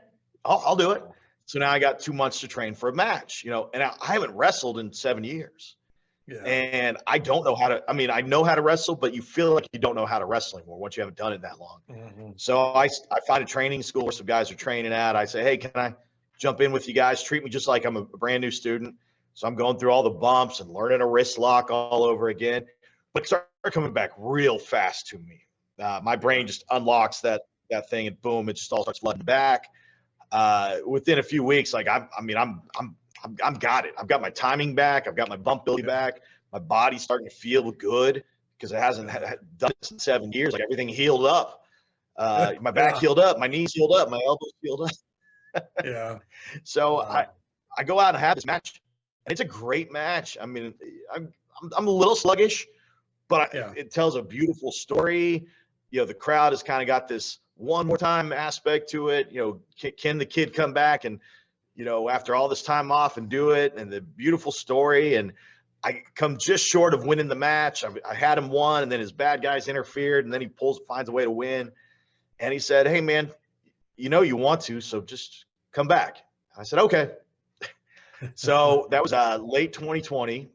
I'll do it. So now I got 2 months to train for a match, you know, and I haven't wrestled in 7 years. Yeah. And I don't know how to, I mean, I know how to wrestle, but you feel like you don't know how to wrestle anymore once you haven't done it that long. Mm-hmm. So I find a training school where some guys are training at. I say, hey, can I jump in with you guys? Treat me just like I'm a brand new student. So I'm going through all the bumps and learning a wrist lock all over again. But it started coming back real fast to me. My brain just unlocks that thing, and boom, it just all starts flooding back. Within a few weeks, like I'm got it. I've got my timing back. I've got my bump ability back. My body's starting to feel good because it hasn't done this in 7 years. Like everything healed up. My back healed up. My knees healed up. My elbows healed up. Yeah. So I go out and have this match, and it's a great match. I mean, I'm a little sluggish, but it tells a beautiful story. You know, the crowd has kind of got this one more time aspect to it. You know, can the kid come back and, you know, after all this time off and do it, and the beautiful story. And I come just short of winning the match. I had him won, and then his bad guys interfered, and then he finds a way to win. And he said, hey man, you know, you want to, so just come back. I said, okay. So that was late 2020,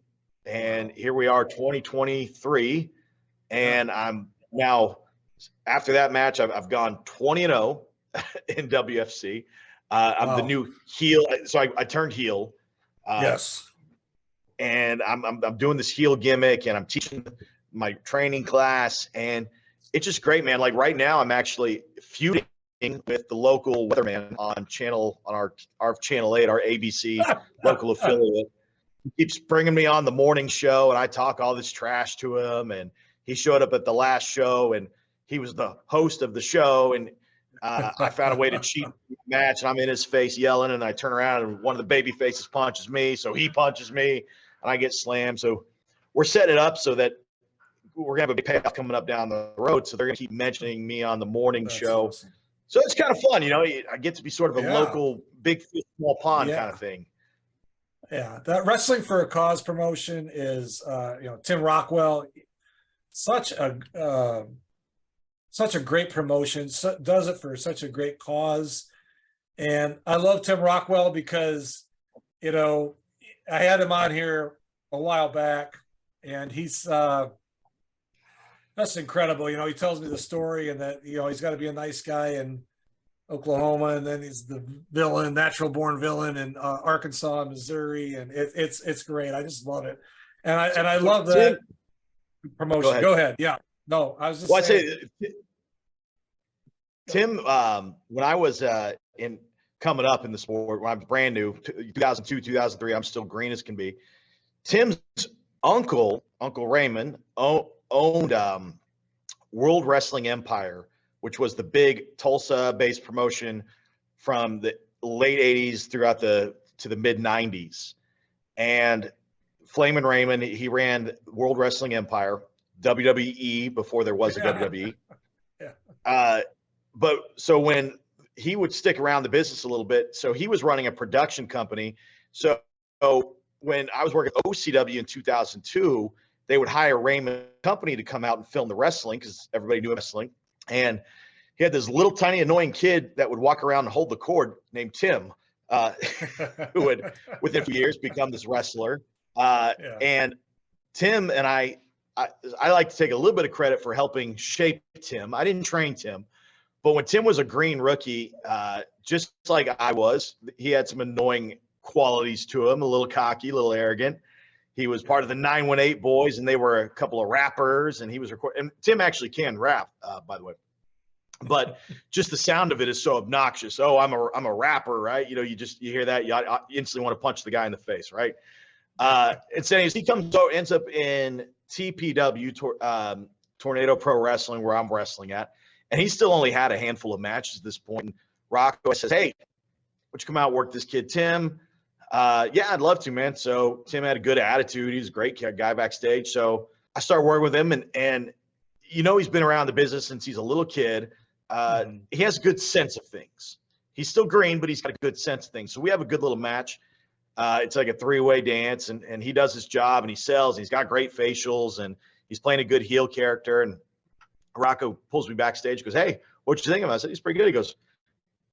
and here we are 2023. And I'm now, after that match, I've gone 20-0 in WFC. I'm the new heel. So I turned heel. Yes. And I'm doing this heel gimmick, and I'm teaching my training class, and it's just great, man. Like right now, I'm actually feuding with the local weatherman on our channel 8, our ABC local affiliate. He keeps bringing me on the morning show, and I talk all this trash to him. And he showed up at the last show, and he was the host of the show, and I found a way to cheat the match, and I'm in his face yelling, and I turn around, and one of the baby faces punches me, so he punches me, and I get slammed. So we're setting it up so that we're going to have a big payoff coming up down the road, so they're going to keep mentioning me on the morning show. Awesome. So it's kind of fun, you know. I get to be sort of a local big fish, small pond kind of thing. Yeah, that Wrestling for a Cause promotion is, you know, Tim Rockwell, such a great promotion, does it for such a great cause. And I love Tim Rockwell because, you know, I had him on here a while back, and he's that's incredible. You know, he tells me the story, and that, you know, he's got to be a nice guy in Oklahoma, and then he's the villain, natural born villain in Arkansas, Missouri, and it's great. I just love it, and I love that promotion. Go ahead. Yeah. No, I was just saying. Tim, when I was coming up in the sport, when I was brand new, 2002, 2003, I'm still green as can be. Tim's Uncle Raymond, owned World Wrestling Empire, which was the big Tulsa-based promotion from the late 80s throughout to the mid 90s. And Flamin' Raymond, he ran World Wrestling Empire, WWE, before there was a WWE. But so when he would stick around the business a little bit, so he was running a production company. So when I was working at OCW in 2002, they would hire Raymond Company to come out and film the wrestling because everybody knew wrestling. And he had this little tiny annoying kid that would walk around and hold the cord named Tim, who would, within a few years, become this wrestler. And Tim and I like to take a little bit of credit for helping shape Tim. I didn't train Tim, but when Tim was a green rookie, just like I was, he had some annoying qualities to him, a little cocky, a little arrogant. He was part of the 918 boys, and they were a couple of rappers, and he was recording. And Tim actually can rap, by the way. But just the sound of it is so obnoxious. Oh, I'm a rapper, right? You hear that, you instantly want to punch the guy in the face, right? And so anyways, he ends up in TPW, Tornado Pro Wrestling, where I'm wrestling at, and he still only had a handful of matches at this point. And Rocco says, "Hey, would you come out and work this kid, Tim?" Yeah, I'd love to, man. So Tim had a good attitude. He's a great guy backstage. So I started working with him, and he's been around the business since he's a little kid. He has a good sense of things. He's still green, but he's got a good sense of things. So we have a good little match. It's like a three-way dance, and he does his job, and he sells, and he's got great facials, and he's playing a good heel character. And Rocco pulls me backstage, goes, "Hey, what'd you think of him?" I said, "He's pretty good." He goes,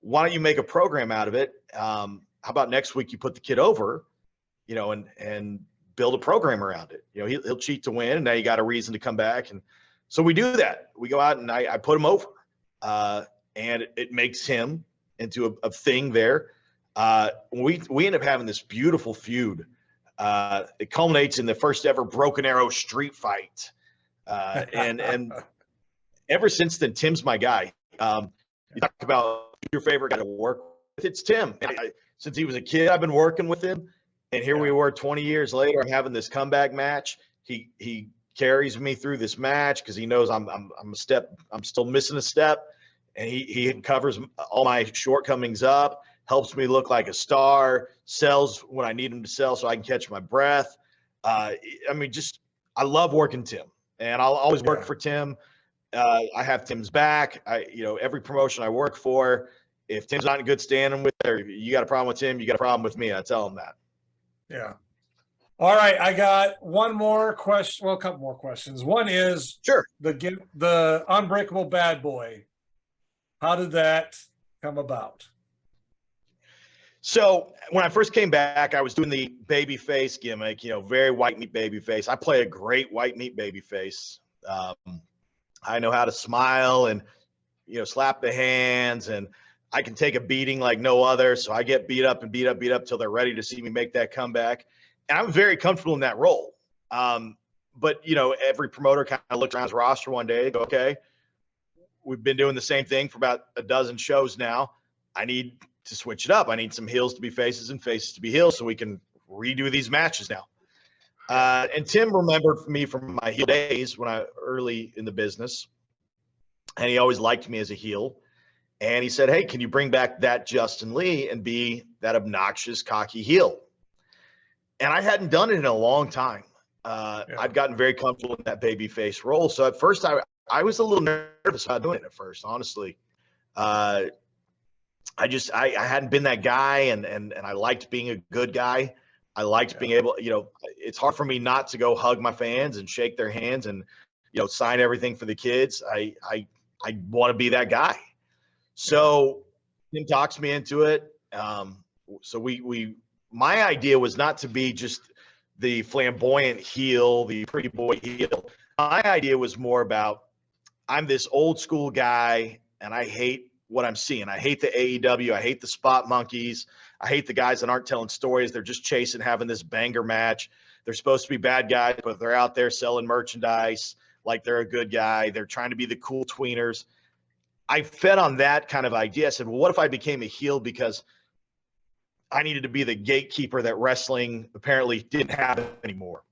"Why don't you make a program out of it? How about next week you put the kid over, and build a program around it? He'll cheat to win, and now you got a reason to come back." And so we do that. We go out, and I put him over, and it makes him into a thing there. We end up having this beautiful feud. It culminates in the first ever Broken Arrow street fight. And ever since then, Tim's my guy. You talk about your favorite guy to work with, it's Tim. Since he was a kid, I've been working with him. And here we were 20 years later, I'm having this comeback match. He carries me through this match because he knows I'm still missing a step. And he covers all my shortcomings up, helps me look like a star, sells when I need him to sell so I can catch my breath. I love working Tim, and I'll always work for Tim. I have Tim's back. Every promotion I work for, if Tim's not in good standing with her, you got a problem with Tim, you got a problem with me. I tell him that. Yeah. All right. I got one more question. Well, a couple more questions. One is the Unbreakable Bad Boy. How did that come about? So when I first came back, I was doing the baby face gimmick, very white meat baby face. I play a great white meat baby face. I know how to smile and, slap the hands, and I can take a beating like no other. So I get beat up till they're ready to see me make that comeback. And I'm very comfortable in that role. But every promoter kind of looks around his roster one day and go, "Okay, we've been doing the same thing for about a dozen shows now. I need to switch it up. I need some heels to be faces and faces to be heels so we can redo these matches now." And Tim remembered me from my heel days when early in the business, and he always liked me as a heel. And he said, "Hey, can you bring back that Justin Lee and be that obnoxious, cocky heel?" And I hadn't done it in a long time. I'd gotten very comfortable in that baby face role. So at first I was a little nervous about doing it at first, honestly. I hadn't been that guy, and I liked being a good guy. I liked being able, it's hard for me not to go hug my fans and shake their hands and, sign everything for the kids. I want to be that guy. So Tim talks me into it. So my idea was not to be just the flamboyant heel, the pretty boy heel. My idea was more about, I'm this old school guy, and I hate what I'm seeing. I hate the AEW. I hate the spot monkeys. I hate the guys that aren't telling stories. They're just chasing, having this banger match. They're supposed to be bad guys, but they're out there selling merchandise like they're a good guy. They're trying to be the cool tweeners. I fed on that kind of idea. I said, well, what if I became a heel because I needed to be the gatekeeper that wrestling apparently didn't have anymore?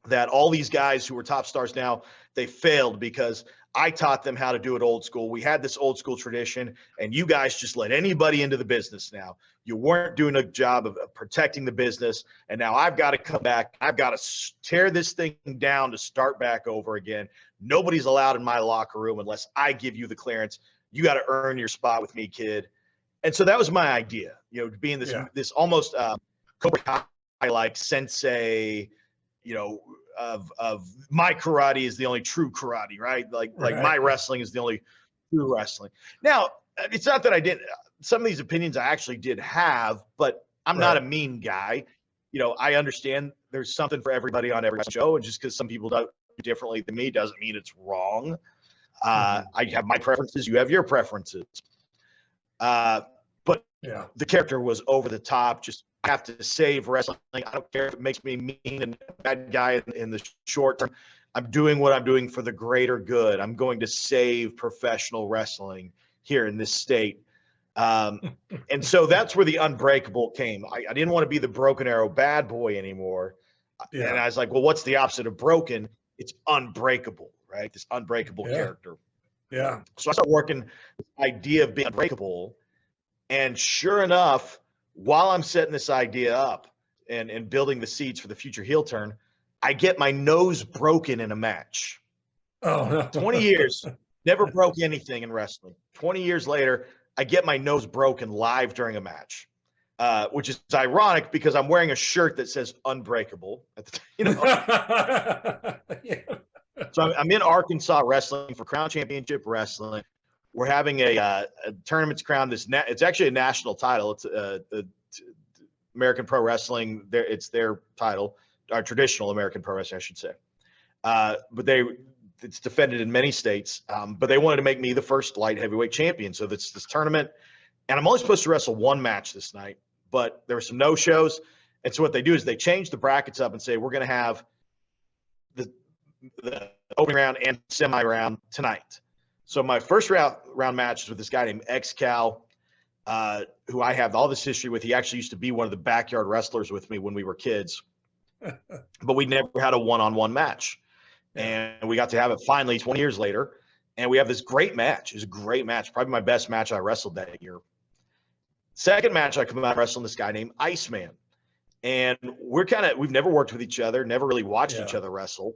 That all these guys who were top stars now, they failed because I taught them how to do it old school. We had this old school tradition, and you guys just let anybody into the business now. You weren't doing a job of protecting the business, and now I've got to come back. I've got to tear this thing down to start back over again. Nobody's allowed in my locker room unless I give you the clearance. You got to earn your spot with me, kid. And so that was my idea, being this almost Cobra Kai like sensei, of my karate is the only true karate, right? Like my wrestling is the only true wrestling. Now, it's not that I didn't. Some of these opinions I actually did have, but I'm not a mean guy. I understand there's something for everybody on every show, and just because some people do differently than me doesn't mean it's wrong. I have my preferences. You have your preferences. But the character was over the top. Just have to save wrestling. I don't care if it makes me mean and a bad guy in the short term. I'm doing what I'm doing for the greater good. I'm going to save professional wrestling here in this state. And so that's where the Unbreakable came. I didn't want to be the Broken Arrow bad boy anymore. And I was like, well, what's the opposite of broken? It's unbreakable, right? This unbreakable character. Yeah. So I started working the idea of being unbreakable. And sure enough, while I'm setting this idea up and building the seeds for the future heel turn, I get my nose broken in a match. Oh, no. 20 years, never broke anything in wrestling. 20 years later, I get my nose broken live during a match, which is ironic because I'm wearing a shirt that says Unbreakable. So I'm in Arkansas wrestling for Crown Championship Wrestling. We're having a tournament's crowned. It's actually a national title. It's the American Pro Wrestling. It's their title, our traditional American Pro Wrestling, I should say. But it's defended in many states. But they wanted to make me the first light heavyweight champion. So that's this tournament, and I'm only supposed to wrestle one match this night. But there were some no-shows, and so what they do is they change the brackets up and say we're going to have the opening round and semi-round tonight. So my first round match is with this guy named X-Cal, who I have all this history with. He actually used to be one of the backyard wrestlers with me when we were kids, but we never had a one-on-one match. And we got to have it finally 20 years later, and we have this great match. It was a great match, probably my best match I wrestled that year. Second match, I come out wrestling this guy named Iceman. And we've never worked with each other, never really watched each other wrestle.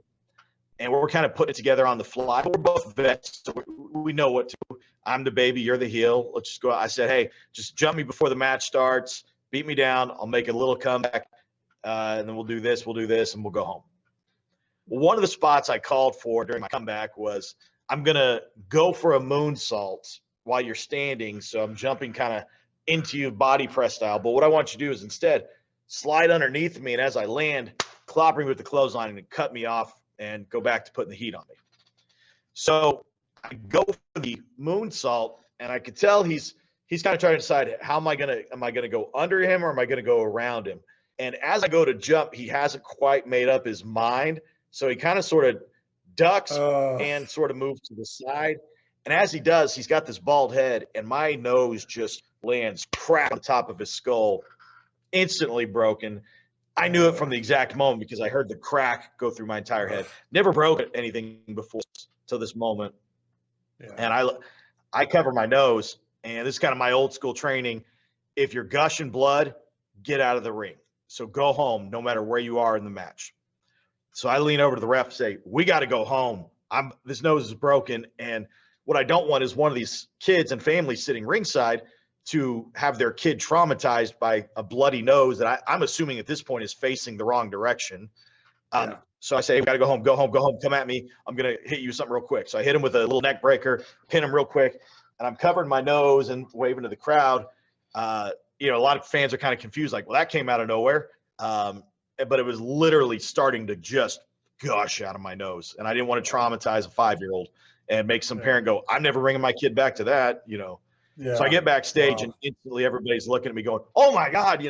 And we're kind of putting it together on the fly. But we're both vets, so we know what to do. I'm the baby, you're the heel. Let's just go out. I said, hey, just jump me before the match starts. Beat me down. I'll make a little comeback. And then we'll do this, and we'll go home. Well, one of the spots I called for during my comeback was I'm going to go for a moonsault while you're standing. So I'm jumping kind of into you body press style. But what I want you to do is instead slide underneath me. And as I land, clobber me with the clothesline and cut me off and go back to putting the heat on me. So I go for the moonsault, and I could tell he's kind of trying to decide am I gonna go under him or am I gonna go around him? And as I go to jump, he hasn't quite made up his mind. So he kind of sort of ducks and sort of moves to the side. And as he does, he's got this bald head, and my nose just lands crack on the top of his skull, instantly broken. I knew it from the exact moment because I heard the crack go through my entire head. Never broke anything before till this moment. Yeah. And I cover my nose, and this is kind of my old school training. If you're gushing blood, get out of the ring. So go home no matter where you are in the match. So I lean over to the ref and say, we got to go home. This nose is broken. And what I don't want is one of these kids and families sitting ringside to have their kid traumatized by a bloody nose that I'm assuming at this point is facing the wrong direction. So I say, hey, we got to go home, come at me. I'm going to hit you with something real quick. So I hit him with a little neck breaker, pin him real quick, and I'm covering my nose and waving to the crowd. A lot of fans are kind of confused, like, well, that came out of nowhere. But it was literally starting to just gush out of my nose. And I didn't want to traumatize a 5-year-old and make some parent go, I'm never bringing my kid back to that, Yeah. So I get backstage and instantly everybody's looking at me going, oh my God, I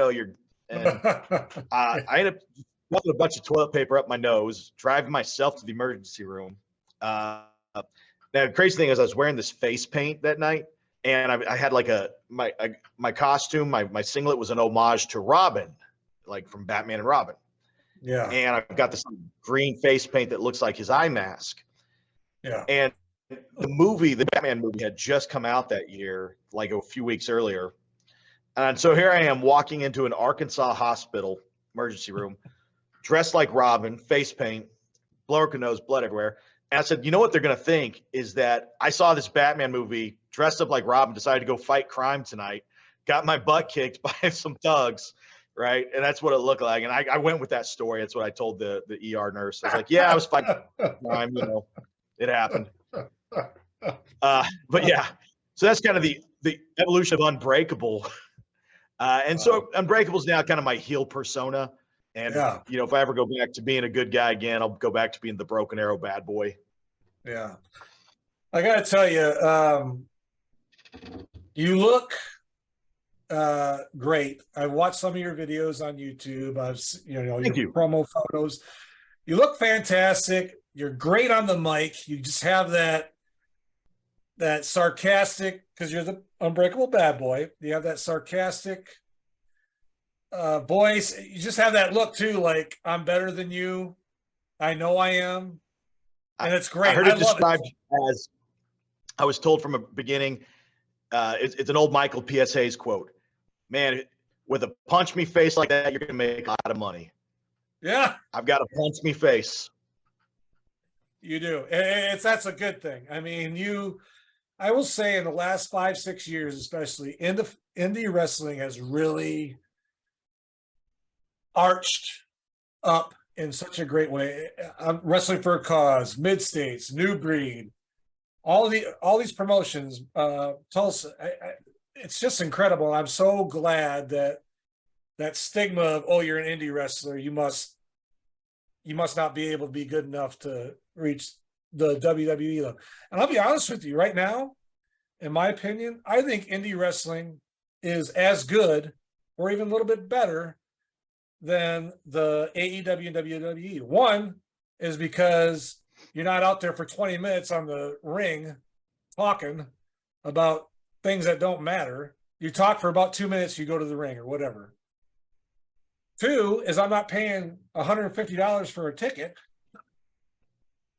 end up putting a bunch of toilet paper up my nose, driving myself to the emergency room. Now the crazy thing is I was wearing this face paint that night, and I had like my costume, my singlet was an homage to Robin, like from Batman and Robin. Yeah. And I've got this green face paint that looks like his eye mask. Yeah. And the Batman movie had just come out that year, like a few weeks earlier. And so here I am walking into an Arkansas hospital emergency room, dressed like Robin, face paint, broken nose, blood everywhere. And I said, you know what they're going to think is that I saw this Batman movie, dressed up like Robin, decided to go fight crime tonight, got my butt kicked by some thugs, right? And that's what it looked like. And I went with that story. That's what I told the ER nurse. I was like, yeah, I was fighting crime, it happened. But yeah, so that's kind of the evolution of Unbreakable. And so Unbreakable is now kind of my heel persona. And, if I ever go back to being a good guy again, I'll go back to being the Broken Arrow bad boy. Yeah. I got to tell you, you look great. I watched some of your videos on YouTube. I've your promo photos. You look fantastic. You're great on the mic. You just have that sarcastic, because you're the Unbreakable bad boy. You have that sarcastic voice. You just have that look too, like, I'm better than you. I know I am. And it's great. I heard it described as, I was told from a beginning, it's an old Michael P.S.A.'s quote. Man, with a punch me face like that, you're going to make a lot of money. Yeah. I've got a punch me face. You do. That's a good thing. I mean, I will say in the last 5-6 years, especially, indie wrestling has really arched up in such a great way. I'm Wrestling for a Cause, Mid-States, New Breed, all these promotions, Tulsa. It's just incredible. I'm so glad that stigma of, oh, you're an indie wrestler, you must not be able to be good enough to reach the WWE level. And I'll be honest with you, right now, in my opinion, I think indie wrestling is as good or even a little bit better than the AEW and WWE. One is because you're not out there for 20 minutes on the ring talking about things that don't matter. You talk for about 2 minutes, you go to the ring or whatever. Two is I'm not paying $150 for a ticket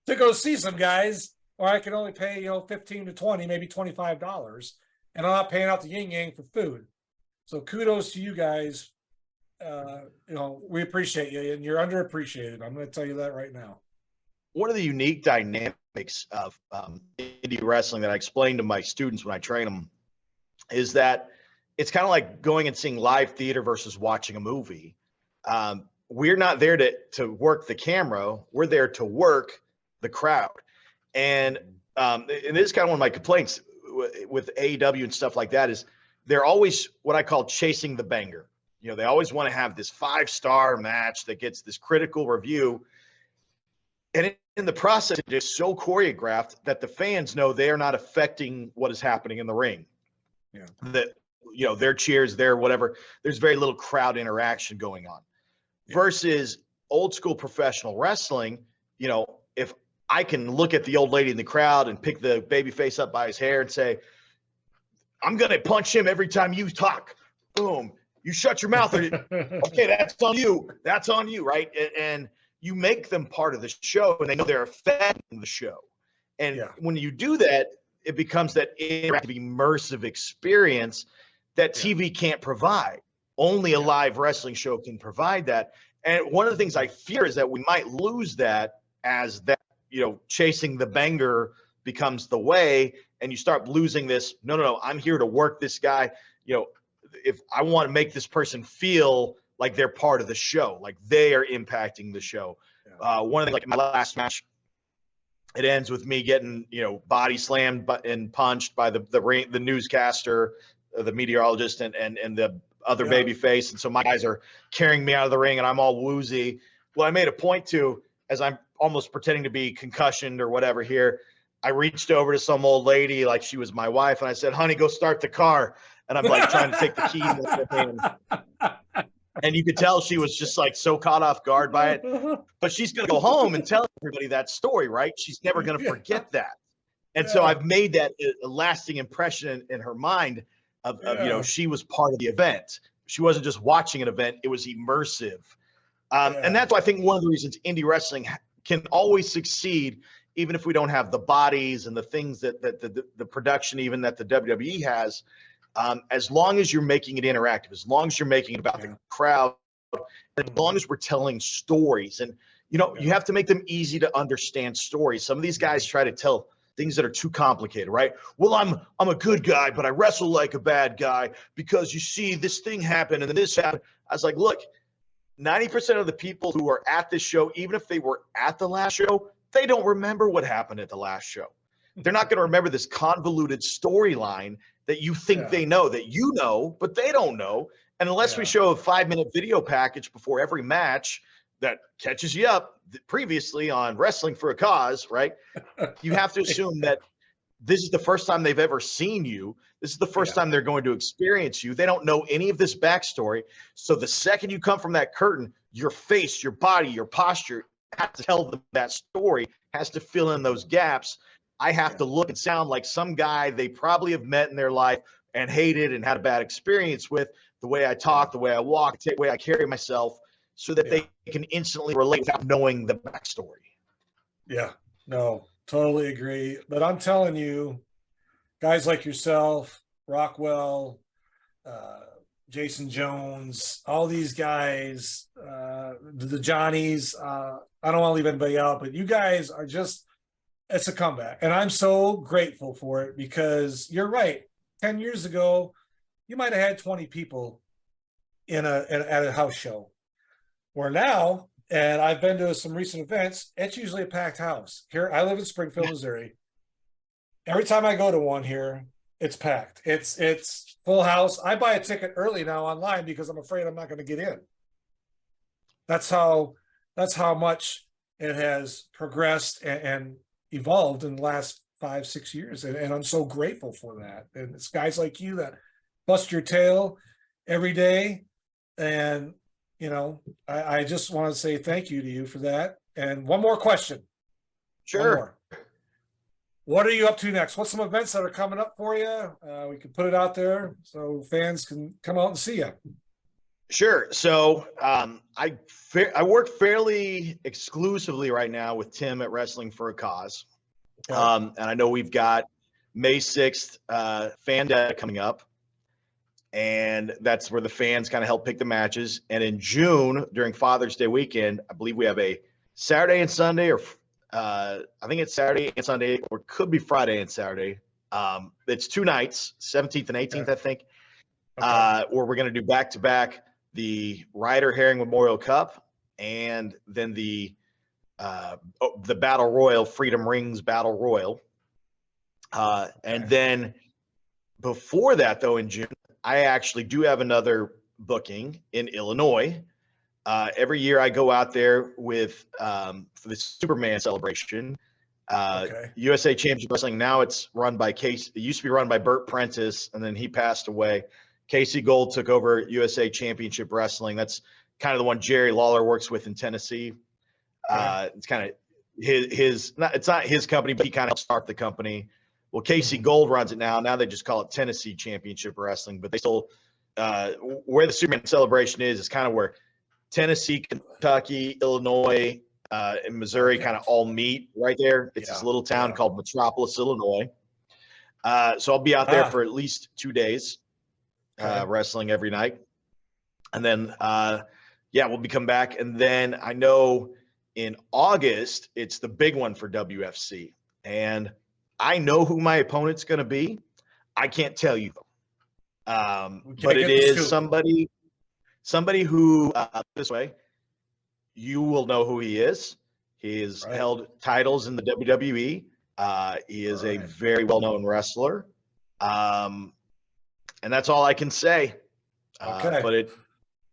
to go see some guys, or I can only pay, $15 to $20, maybe $25, and I'm not paying out the yin yang for food. So kudos to you guys. We appreciate you, and you're underappreciated. I'm going to tell you that right now. One of the unique dynamics of indie wrestling that I explain to my students when I train them is that it's kind of like going and seeing live theater versus watching a movie. We're not there to work the camera. We're there to work the crowd. And this is kind of one of my complaints with AEW and stuff like that is they're always what I call chasing the banger. They always want to have this 5-star match that gets this critical review. And in the process, it is so choreographed that the fans know they are not affecting what is happening in the ring. Yeah. That, their cheers, their whatever, there's very little crowd interaction going on. Yeah. Versus old school professional wrestling, if I can look at the old lady in the crowd and pick the baby face up by his hair and say, I'm going to punch him every time you talk. Boom. You shut your mouth. Okay, that's on you. That's on you, right? And you make them part of the show, and they know they're affecting the show. And when you do that, it becomes that interactive, immersive experience that TV can't provide. Only a live wrestling show can provide that. And one of the things I fear is that we might lose that as that, chasing the banger becomes the way, and you start losing this, no, I'm here to work this guy. If I want to make this person feel like they're part of the show, like they are impacting the show. One of the, like my last match, it ends with me getting, body slammed and punched by the newscaster, the meteorologist, and the other baby face. And so my guys are carrying me out of the ring and I'm all woozy. Well, I made a point to, as I'm almost pretending to be concussioned or whatever here, I reached over to some old lady like she was my wife, and I said, honey, go start the car. And I'm like trying to take the keys out of her hand. And you could tell she was just like so caught off guard by it. But she's going to go home and tell everybody that story, right? She's never going to forget that. And so I've made that a lasting impression in her mind of she was part of the event. She wasn't just watching an event. It was immersive. And that's why I think one of the reasons indie wrestling can always succeed, even if we don't have the bodies and the things that the production even that the WWE has, as long as you're making it interactive, as long as you're making it about the crowd, as long as we're telling stories. And, you have to make them easy to understand stories. Some of these guys try to tell things that are too complicated, right? Well, I'm a good guy, but I wrestle like a bad guy because you see this thing happen and then this happened. I was like, look, 90% of the people who are at this show, even if they were at the last show, they don't remember what happened at the last show. They're not going to remember this convoluted storyline that you think they know, that you know, but they don't know. And unless we show a 5-minute video package before every match that catches you up previously on Wrestling for a Cause, right? You have to assume that this is the first time they've ever seen you. This is the first time they're going to experience you. They don't know any of this backstory. So the second you come from that curtain, your face, your body, your posture has to tell them that story, has to fill in those gaps. I have to look and sound like some guy they probably have met in their life and hated and had a bad experience with, the way I talk, the way I walk, the way I carry myself, so that they can instantly relate without knowing the backstory. Yeah, no, totally agree. But I'm telling you, guys like yourself, Rockwell, Jason Jones, all these guys, the Johnnies, I don't want to leave anybody out, but you guys are just, it's a comeback. And I'm so grateful for it, because you're right. 10 years ago, you might have had 20 people at a house show. Where now, and I've been to some recent events, it's usually a packed house. Here, I live in Springfield, Missouri. Every time I go to one here, it's packed. It's full house. I buy a ticket early now online because I'm afraid I'm not going to get in. That's how much it has progressed and evolved in the last 5-6 years. And I'm so grateful for that. And it's guys like you that bust your tail every day. And, you know, I just want to say thank you to you for that. And one more question. Sure. What are you up to next? What's some events that are coming up for you? We can put it out there so fans can come out and see you. Sure. So I work fairly exclusively right now with Tim at Wrestling for a Cause. Okay. And I know we've got May 6th Fan Day coming up. And that's where the fans kind of help pick the matches. And in June, during Father's Day weekend, I believe we have a Saturday and Sunday, or I think it's Saturday and Sunday, or it could be Friday and Saturday. It's 2 nights, 17th and 18th, I think, where we're going to do back-to-back the Ryder Herring Memorial Cup and then the Battle Royal, Freedom Rings Battle Royal. And then before that, though, in June, I actually do have another booking in Illinois. Every year I go out there with for the Superman celebration. USA Championship Wrestling. Now it's run by Casey. It used to be run by Burt Prentice, and then he passed away. Casey Gold took over USA Championship Wrestling. That's kind of the one Jerry Lawler works with in Tennessee. It's kind of his. It's not his company, but he kind of helped start the company. Well, Casey Gold runs it now. Now they just call it Tennessee Championship Wrestling, but they still where the Superman celebration is kind of where Tennessee, Kentucky, Illinois, and Missouri kind of all meet right there. It's this little town called Metropolis, Illinois. So I'll be out there for at least 2 days, wrestling every night. And then, we'll be coming back. And then I know in August, it's the big one for WFC. And I know who my opponent's going to be. I can't tell you, but it is somebody who, this way, you will know who he is. He has held titles in the WWE. He is a very well-known wrestler. And that's all I can say. But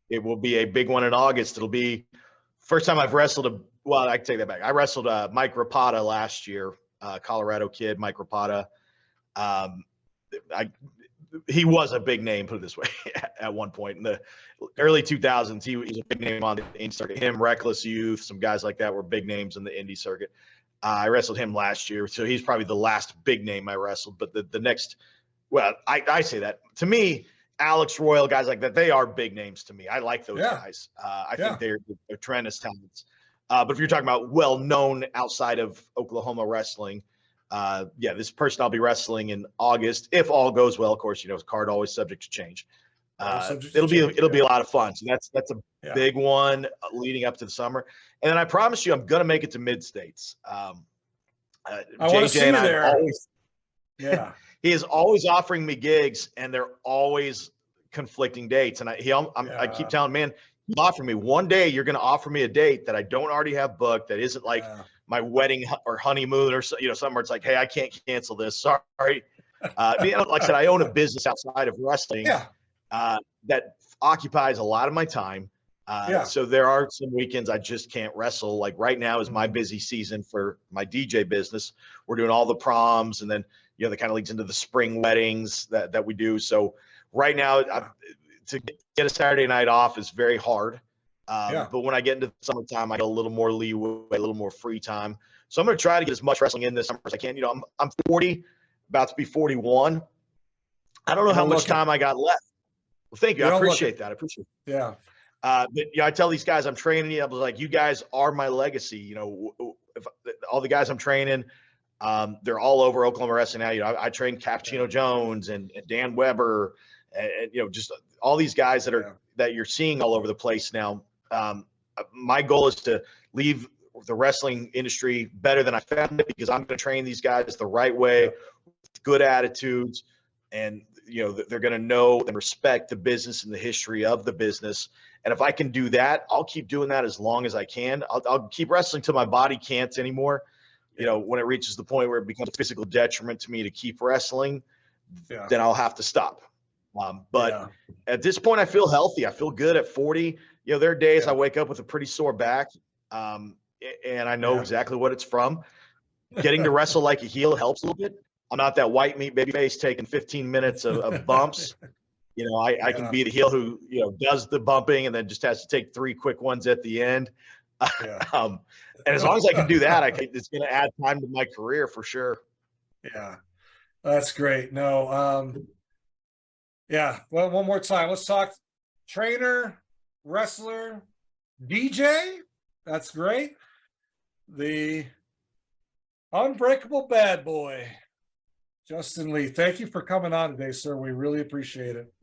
it will be a big one in August. It'll be first time I've wrestled I can take that back. I wrestled Mike Rapata last year. Colorado kid, Mike Rapata. He was a big name, put it this way, at one point in the early 2000s. He was a big name on the indie circuit. Him, Reckless Youth, some guys like that were big names in the indie circuit. I wrestled him last year, so he's probably the last big name I wrestled. But the next, I say that. To me, Alex Royal, guys like that, they are big names to me. I like those guys. I think they're tremendous talents. But if you're talking about well-known outside of Oklahoma wrestling, this person I'll be wrestling in August, if all goes well. Of course, card always subject to change. It'll be a lot of fun. So that's a big one leading up to the summer. And then I promise you, I'm gonna make it to Mid States. I want to see JJ you and I there. always, Yeah. he is always offering me gigs, and they're always conflicting dates. And I keep telling him, man, you offer me one day, you're going to offer me a date that I don't already have booked, that isn't like my wedding or honeymoon or something where it's like, hey, I can't cancel this. Sorry. Like I said, I own a business outside of wrestling that occupies a lot of my time. So there are some weekends I just can't wrestle. Like right now is my busy season for my DJ business. We're doing all the proms, and then that kind of leads into the spring weddings that we do. So right now, to get a Saturday night off is very hard. But when I get into the summertime, I get a little more leeway, a little more free time. So I'm going to try to get as much wrestling in this summer as I can. I'm 40, about to be 41. I don't know how much time I got left. Well, thank you. I appreciate that. I appreciate it. Yeah. But I tell these guys I'm training, I was like, you guys are my legacy. If all the guys I'm training, they're all over Oklahoma wrestling now. I trained Cappuccino Jones and Dan Weber, and just all these guys that you're seeing all over the place now. My goal is to leave the wrestling industry better than I found it, because I'm going to train these guys the right way, with good attitudes, and they're going to know and respect the business and the history of the business. And if I can do that, I'll keep doing that as long as I can. I'll keep wrestling till my body can't anymore. When it reaches the point where it becomes a physical detriment to me to keep wrestling, then I'll have to stop. But at this point, I feel healthy. I feel good at 40. There are days I wake up with a pretty sore back, and I know exactly what it's from. Getting to wrestle like a heel helps a little bit. I'm not that white meat baby face taking 15 minutes of bumps. I can be the heel who, does the bumping and then just has to take 3 quick ones at the end. And as long as I can do that, it's going to add time to my career for sure. Yeah, that's great. No, well, one more time. Let's talk trainer, wrestler, DJ. That's great. The unbreakable bad boy, Justin Lee. Thank you for coming on today, sir. We really appreciate it.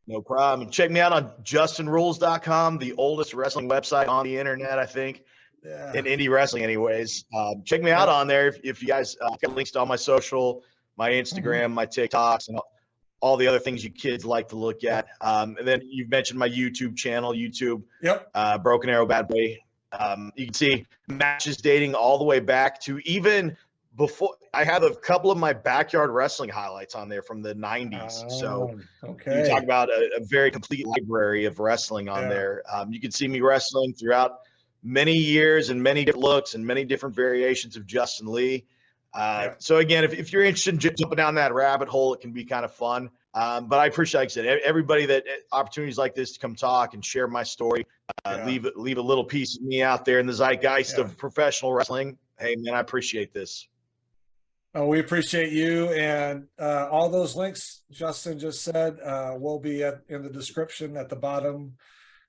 No problem. And check me out on justinrules.com, the oldest wrestling website on the internet, I think, in indie wrestling anyways. Check me out on there if you guys got links to all my social, my Instagram, my TikToks, and all the other things you kids like to look at. And then you've mentioned my YouTube channel, Broken Arrow Bad Boy. You can see matches dating all the way back to even before. I have a couple of my backyard wrestling highlights on there from the 90s. So you talk about a very complete library of wrestling on there. You can see me wrestling throughout many years and many different looks and many different variations of Justin Lee. So again, if you're interested in jumping down that rabbit hole, it can be kind of fun. But I appreciate, like I said, everybody that opportunities like this to come talk and share my story, leave a little piece of me out there in the zeitgeist of professional wrestling. Hey man, I appreciate this. We appreciate you, and all those links Justin just said will be in the description at the bottom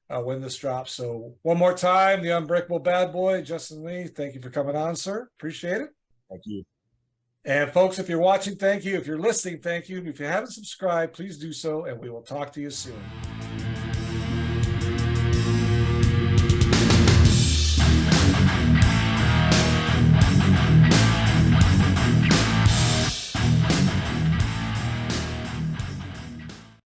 when this drops. So one more time, the unbreakable bad boy, Justin Lee. Thank you for coming on, sir. Appreciate it. Thank you. And folks, if you're watching, thank you. If you're listening, thank you. If you haven't subscribed, please do so, and we will talk to you soon.